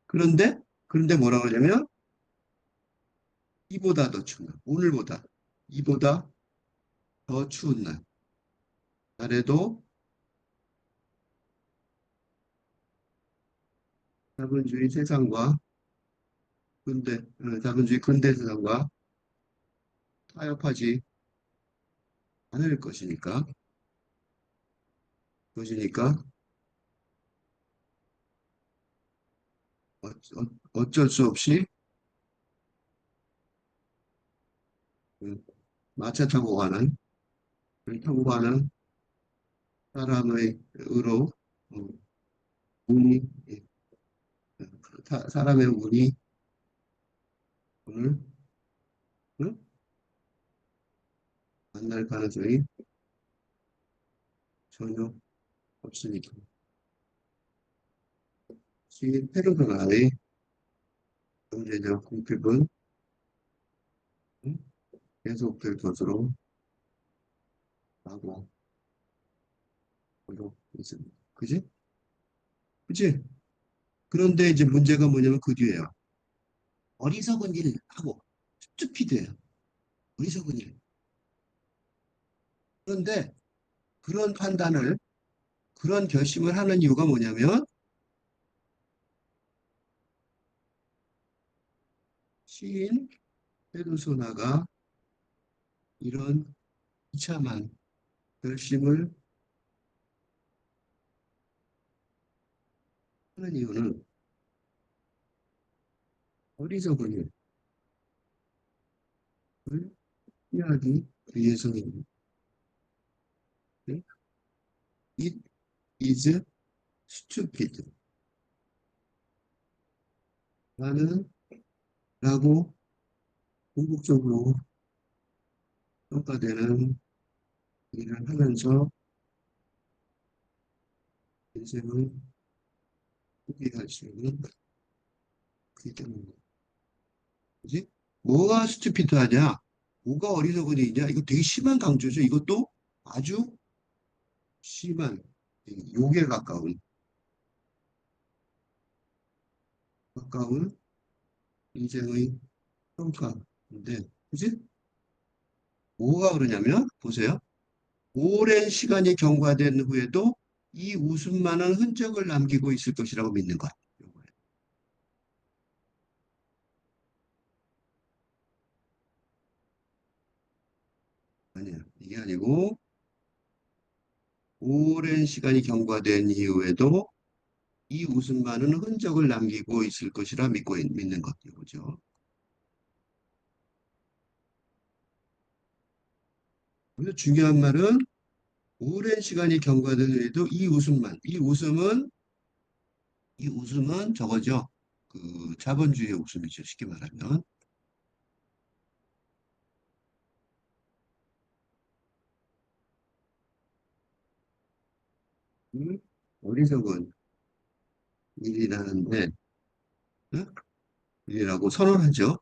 그런데 뭐라고 하냐면 이보다 더 추운 날, 오늘보다 이보다 더 추운 날에도 자본주의 세상과 자본주의 근대 세상과 타협하지 않을 것이니까 어쩔 수 없이 그 마차 타고 가는 사람의 의로 어, 운이 예, 사람의 운이 오늘 응? 만날 가능성이 전혀 없으니까. 페르소나의 경제적 궁핍은 응? 계속될 것으로 라고 보고 있습니다. 그지? 그지? 그런데 이제 문제가 뭐냐면 그 뒤에요. 어리석은 일 하고 스투피드예요. 어리석은 일. 그런데 그런 판단을 그런 결심을 하는 이유가 뭐냐면 시인 페르소나가 이런 비참한 결심을 하는 이유는 어리석은 일을 피하기 위해서입니다. It is stupid. 나는 라고 궁극적으로 평가되는 일을 하면서 인생을 포기할 수 있는 그기 때문이다. 그지? 뭐가 스튜피드하냐? 뭐가 어리석은 일이냐? 이거 되게 심한 강조죠. 이것도 아주 심한 욕에 가까운 인생의 평가인데, 그지? 뭐가 그러냐면, 보세요. 오랜 시간이 경과된 후에도 이 웃음만은 흔적을 남기고 있을 것이라고 믿는 것. 요거예요. 아니야. 이게 아니고, 오랜 시간이 경과된 이후에도 이 웃음만은 흔적을 남기고 있을 것이라 믿는 것. 이거죠. 그래서 중요한 말은 오랜 시간이 경과된 후에도 이 웃음은 저거죠. 그 자본주의의 웃음이죠. 쉽게 말하면. 음, 어리석은 일이라는데, 응? 일이라고 선언하죠.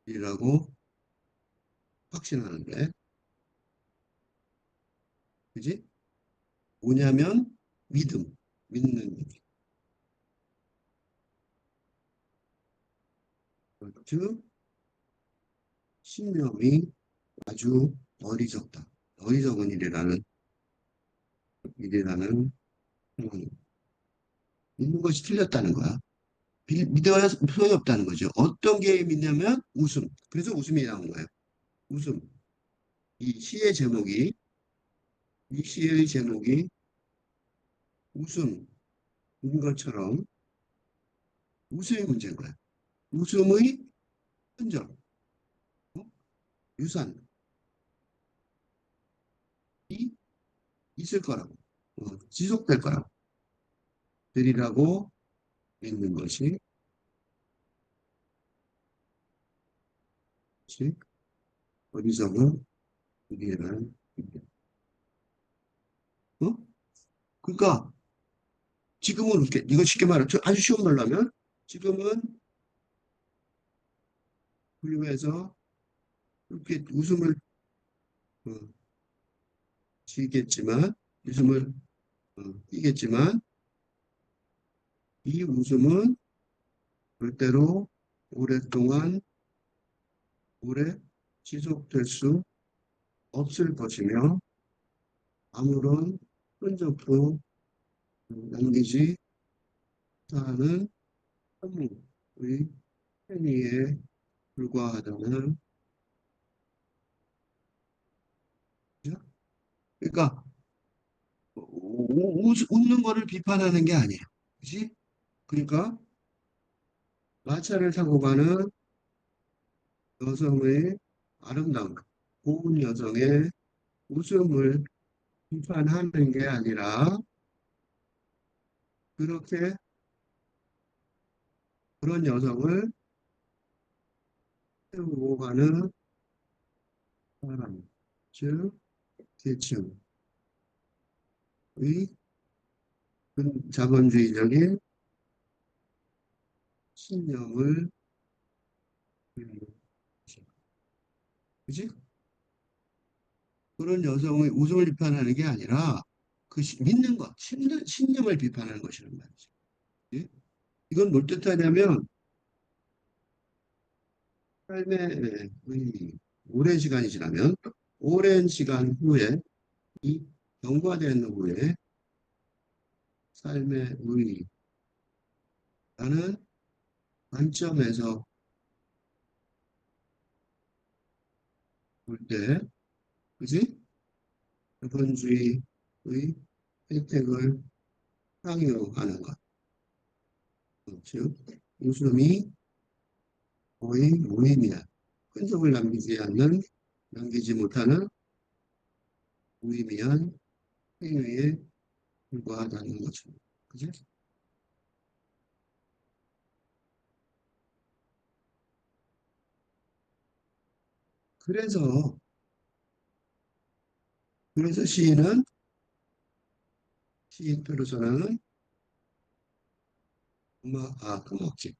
일이라고 확신하는데, 그지? 뭐냐면 믿는 즉 신념이 아주 어리석다. 어리석은 일이라는 상황이 믿는 것이 틀렸다는 거야. 믿어야 소용이 없다는 거죠. 어떤 게 믿냐면 웃음. 그래서 웃음이 나온 거예요. 웃음. 이 시의 제목이 이 시의 제목이 웃음인 것처럼 웃음이 문제인 거야. 웃음의 흔적, 어? 유산이 있을 거라고, 지속될 거라고, 되리라고 믿는 것이 어리석은 우리라는 얘기야. 어? 그러니까 지금은 이렇게 이거 쉽게 말하면 아주 쉬운 말로 하면 지금은 훌륭해서 이렇게 웃음을 어, 지겠지만 웃음을 띠겠지만 이 웃음은 절대로 오랫동안 오래 지속될 수 없을 것이며 아무런 흔적도 남기지 못하는 사무의 행위에 불과하다는 거죠. 그러니까 웃는 거를 비판하는 게 아니에요. 그지? 그러니까 마차를 타고 가는 여성의 아름다움, 고운 여성의 웃음을 비판하는 게 아니라 그렇게 그런 여성을 태우고 가는 사람, 즉 계층의 자본주의적인 신념을 그지? 그런 여성의 웃음을 비판하는 게 아니라 그 믿는 것, 신념을 비판하는 것이란 말이죠. 예? 이건 뭘 뜻하냐면 삶의 오랜 시간이 지나면 오랜 시간 후에 이 경과된 후에 삶의 의라는 관점에서 볼 때, 그지? 자본주의의 혜택을 향유하는 것. 즉, 웃음이 거의 무의미한, 흔적을 남기지 못하는 무의미한 행위에 불과하다는 거죠. 그지? 그래서, 그래서 시인으로서는 음악지.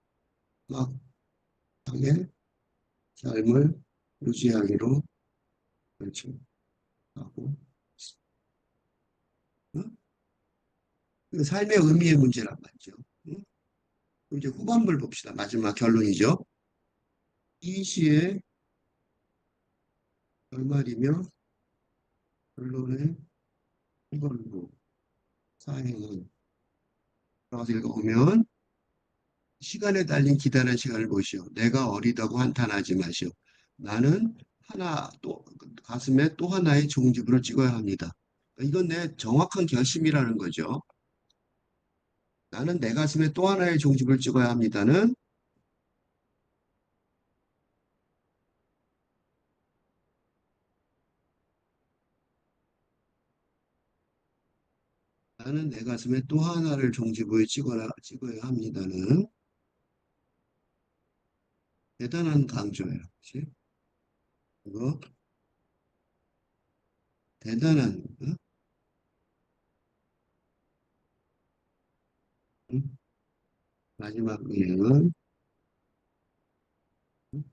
음악상의 삶을 유지하기로 결정하고, 어? 그 삶의 의미의 문제란 말이죠. 응? 그럼 이제 후반부를 봅시다. 마지막 결론이죠. 이 시의 결말이며 결론의 후반부 사행은 들어가서 읽어보면 시간에 달린 기다란 시간을 보시오. 내가 어리다고 한탄하지 마시오. 나는 가슴에 또 하나의 종지부를 찍어야 합니다. 이건 내 정확한 결심이라는 거죠. 나는 내 가슴에 또 하나의 종지부를 찍어야 합니다는 나는 내 가슴에 또 하나를 찍어야 합니다는 대단한 강조예요. 그치? 이거 대단한 어? 응? 마지막 의행은 응?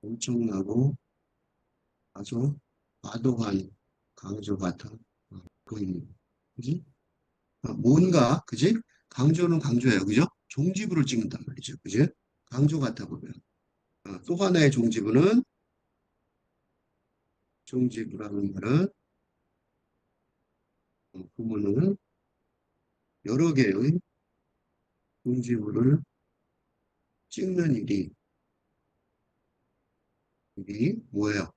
엄청나고 아주 과도한 강조 같은 그림. 그지? 뭔가, 그지? 강조는 강조예요. 그죠? 종지부를 찍는단 말이죠. 그지? 강조 같아 보면. 또 하나의 종지부라는 말은, 부모는 여러 개의 종지부를 찍는 일이 뭐예요?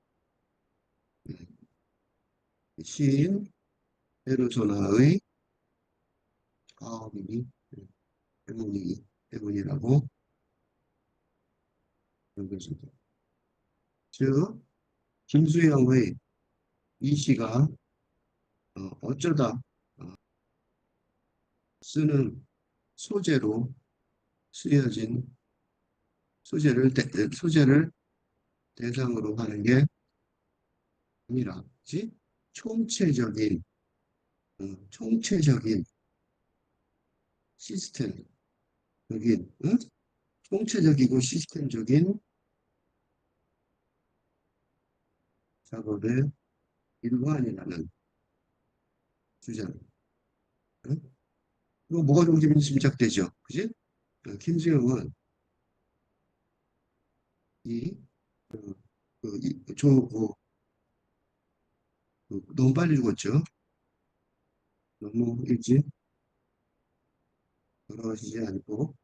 음, 시인 페르소나의 가업이니, 음, 때문이라고 여겨집니다. 즉, 김수영의 이 시가 어쩌다 어, 쓰는 소재로 쓰여진 소재를 대상으로 하는 게 아니라, 지 총체적인 시스템적인, 응? 총체적이고 시스템적인 작업의 일환이라는 주장. 응? 이거 뭐가 중심인지 짐작되죠? 그지? 김수영은 이, 그, 너무 빨리 죽었죠? 너무 일찍 돌아가시지 않고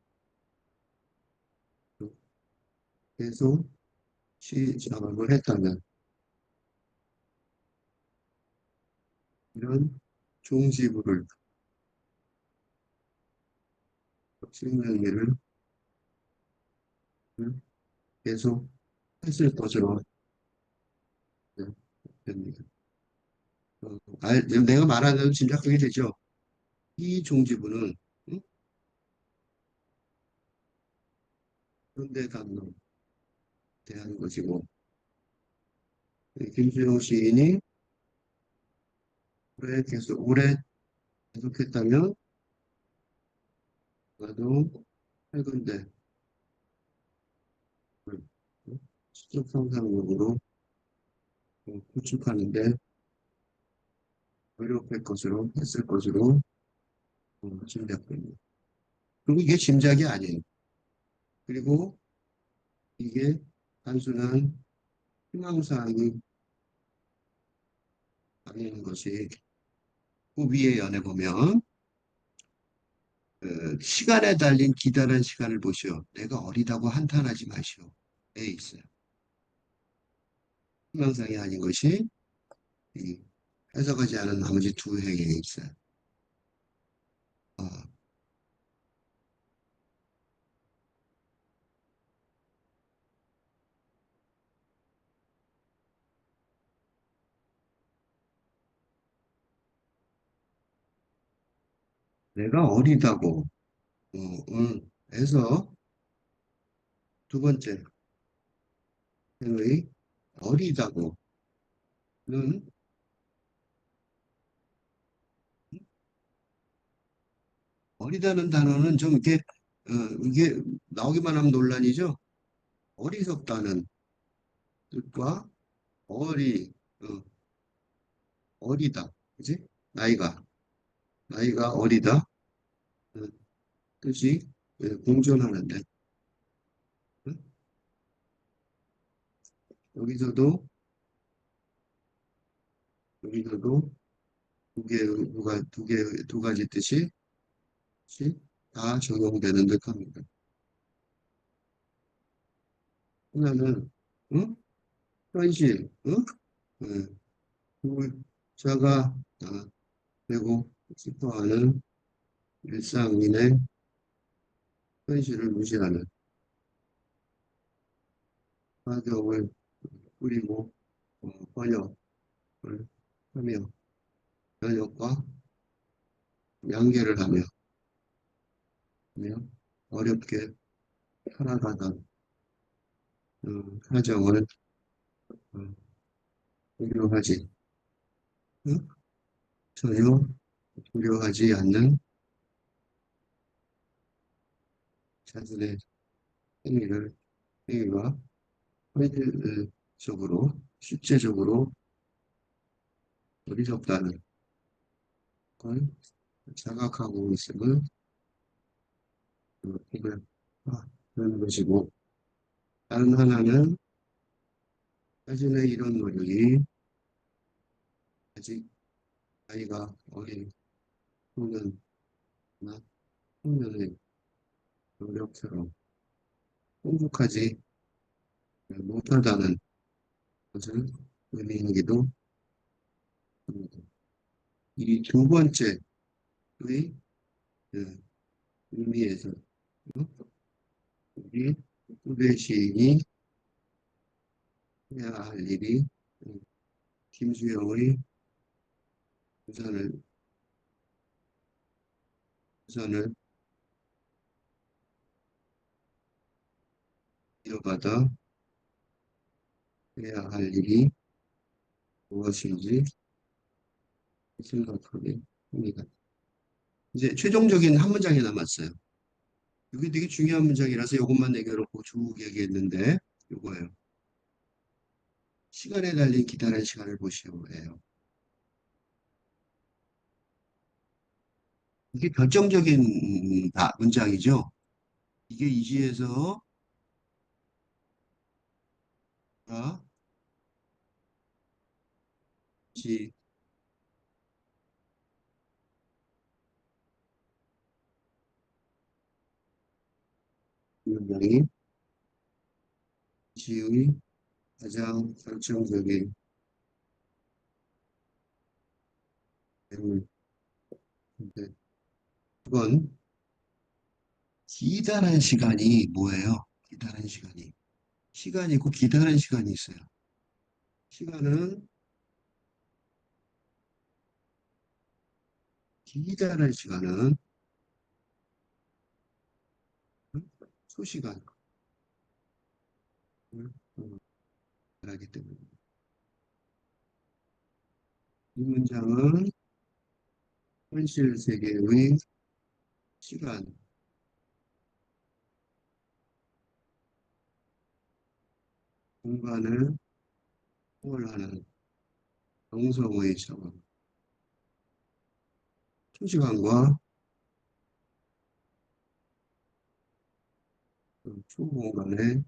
계속 시 작업을 했다면 이런 종지부를 찍는 일을 계속 했을 것으로 됩니다. 내가 말하는 대로 짐작하게 되죠. 이 종지부는 응? 현대 감독에 대한 것이고 김수영 시인이 오래 계속했다면 나도 최근대 수적 상상력으로 구축하는데 했을 것으로 짐작됩니다. 그리고 이게 짐작이 아니에요. 그리고 이게 단순한 희망사항이 아닌 것이 그 위에 연애 보면 시간에 달린 기다란 시간을 보시오. 내가 어리다고 한탄하지 마시오. 에 있어요. 희망사항이 아닌 것이 이 해석하지 않은 나머지 두 행에 있어요. 어, 내가 어리다고, 해서 두 번째, 의 어리다고는, 어리다는 단어는 좀 이렇게, 이게 나오기만 하면 논란이죠? 어리석다는 뜻과 어리, 어, 어리다. 그지? 나이가, 나이가 어리다. 어, 뜻이 공존하는데. 어? 여기서도, 여기서도 두 가지 뜻이 다 적용되는 듯합니다. 하나는, 어? 현실, 어? 자가 되고 싶어하는 일상인의 현실을 무시하는 가격을 꾸리고 번역을 하며 번역과 양계를 하며 어렵게 살아가던 사정을 어, 두려워하지 응? 전혀 두려워하지 않는 자신의 행위를 행위가 현실적으로 실제적으로 어리석다는 걸 자각하고 있음을 고백하는 것이고 다른 하나는 자신의 이런 노력이 아직 나이가 어린 소년이나 청년의 노력처럼 풍족하지 못하다는 것을 의미하기도 합니다. 이 두 번째의 그 의미에서 우리 후대 시인이 해야 할 일이 김수영의 우산을 우산을 이어받아 해야 할 일이 무엇인지 생각하게 합니다. 이제 최종적인 한 문장이 남았어요. 이게 되게 중요한 문장이라서 이것만 내겨놓고 쭉 얘기했는데 이거예요. 시간에 달린 기다란 시간을 보시오예요. 이게 결정적인 문장이죠. 이게 이지에서 지 문장이 지의 가장 결정적인 내용인데 그건 기다란 시간이 뭐예요? 기다란 시간이 시간이 있고 기다란 시간이 있어요. 시간은 기다란 시간은 소시간을 말하기 때문에 이 문장은 현실 세계의 시간, 공간을 초월하는 정성의 차원, 초시간과 초공간의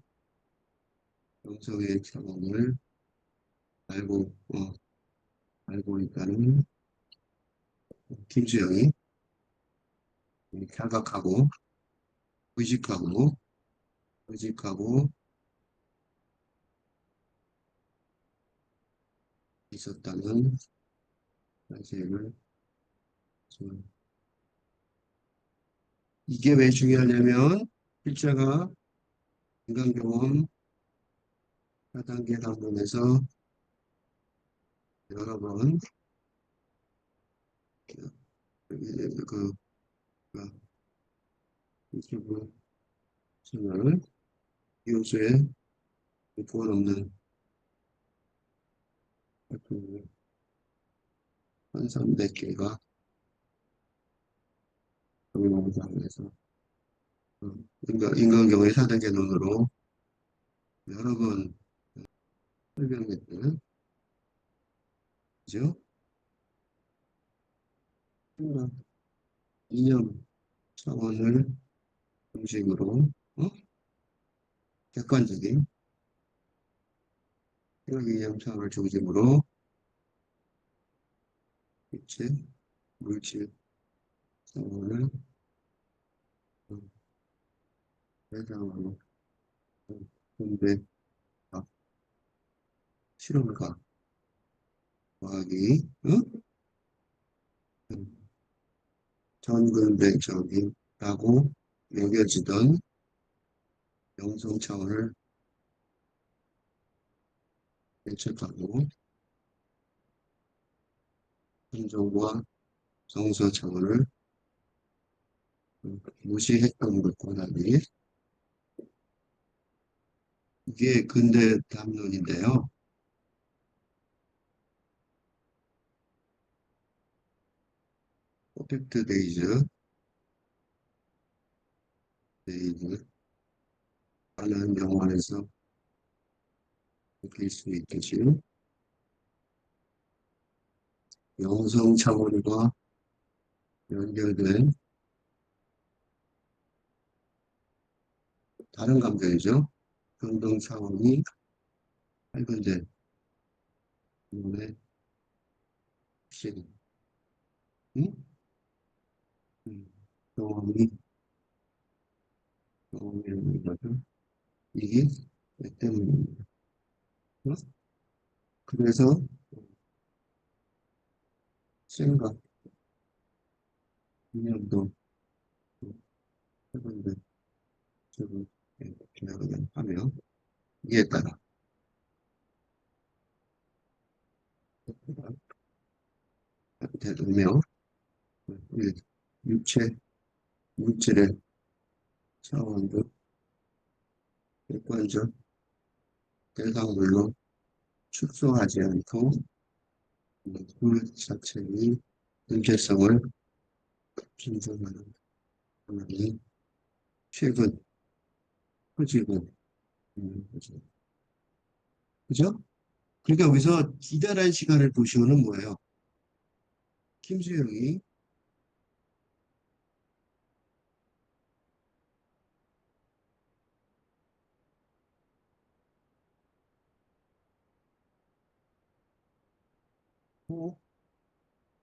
정성의 차원을 알고, 알고 있다는 김수영이 자각하고, 의식하고, 의식하고 있었다는 사실을 좀 이게 왜 중요하냐면 필자가 인간경험 4단계 단문에서 여러 번 그 유튜브 채널 이웃에 부원 없는 활동을 한 300개가 동영상에서 인간경의 4단계 논으로 여러 번 설명했던 그죠? 생각, 이념 차원을 중심으로 객관적인 생각 이념 차원을 중심으로 입체, 물질 차원을 대상으로 근대 학, 실험과 과학이 전근대적이라고 여겨지던 영성 차원을 배척하고 감정과 정서 차원을 무시했던 것과 달리 이게 근대 담론인데요. 퍼펙트 데이즈 라는 영화에서 느낄 수 있듯이 영성 차원과 연결된 다른 감정이죠. 감정 차원이 발견된 부분의 신, 응? 음, 경험이, 경험이라는 거죠. 이게 왜 때문입니다. 어? 그래서 생각, 이념도 발견된 적을 기억을 하며 이에 따라 되며 육체, 물질의 차원도 객관적 대상물로 축소하지 않고 그 자체의 정체성을 존중하는 하나님 최근 커지고 있는 거죠. 그죠? 그러니까 여기서 기다란 시간을 보시오는 뭐예요? 김수영이 꼭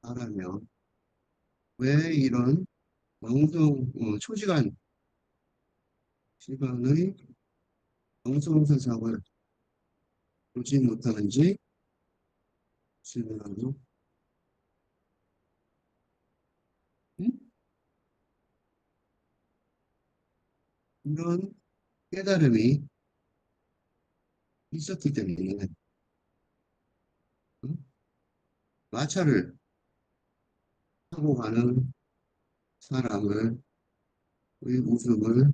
말하면 왜 이런 초시간 시간의 방송세상을 보지 못하는지 질문하고 음? 이런 깨달음이 있었기 때문에 음? 마차를 타고 가는 사람의 웃음을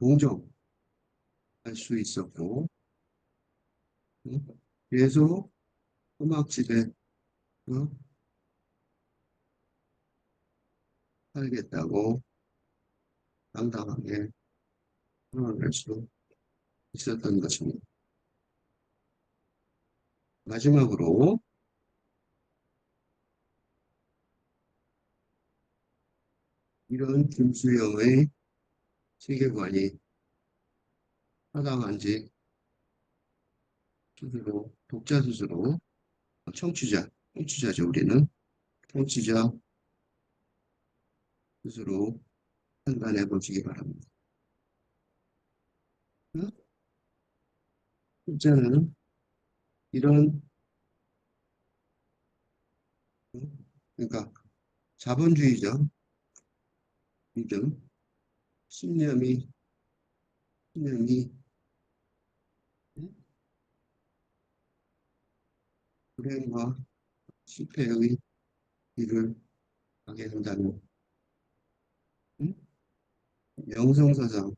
동정할 수 있었고 음? 계속 음악집에 어? 살겠다고 당당하게 표현할 수 있었던 것입니다. 마지막으로 이런 김수영의 세계관이 타당한지 스스로 독자 스스로 청취자죠 우리는 청취자 스스로 판단해 보시기 바랍니다. 첫째는 이런 그러니까 자본주의적 믿음, 신념이 신념이 불행과 실패의 길을 가게 한다는, 응? 명성서장의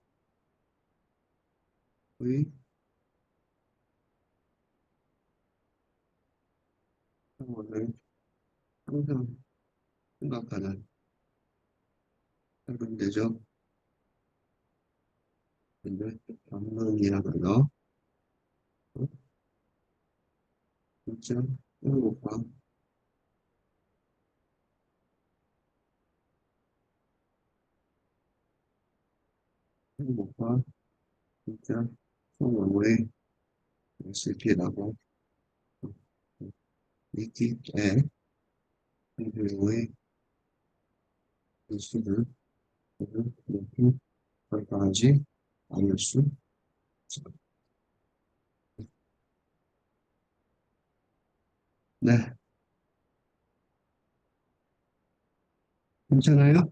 상황을 항상 생각하는 짧은 대적, 근데 방문이라는 거, 어? 진짜 행복과 행복과 진짜 소망의 실패라고 믿기 때 행복의 모습을 모두 발견하지 않을 수 있습니다. 네, 괜찮아요?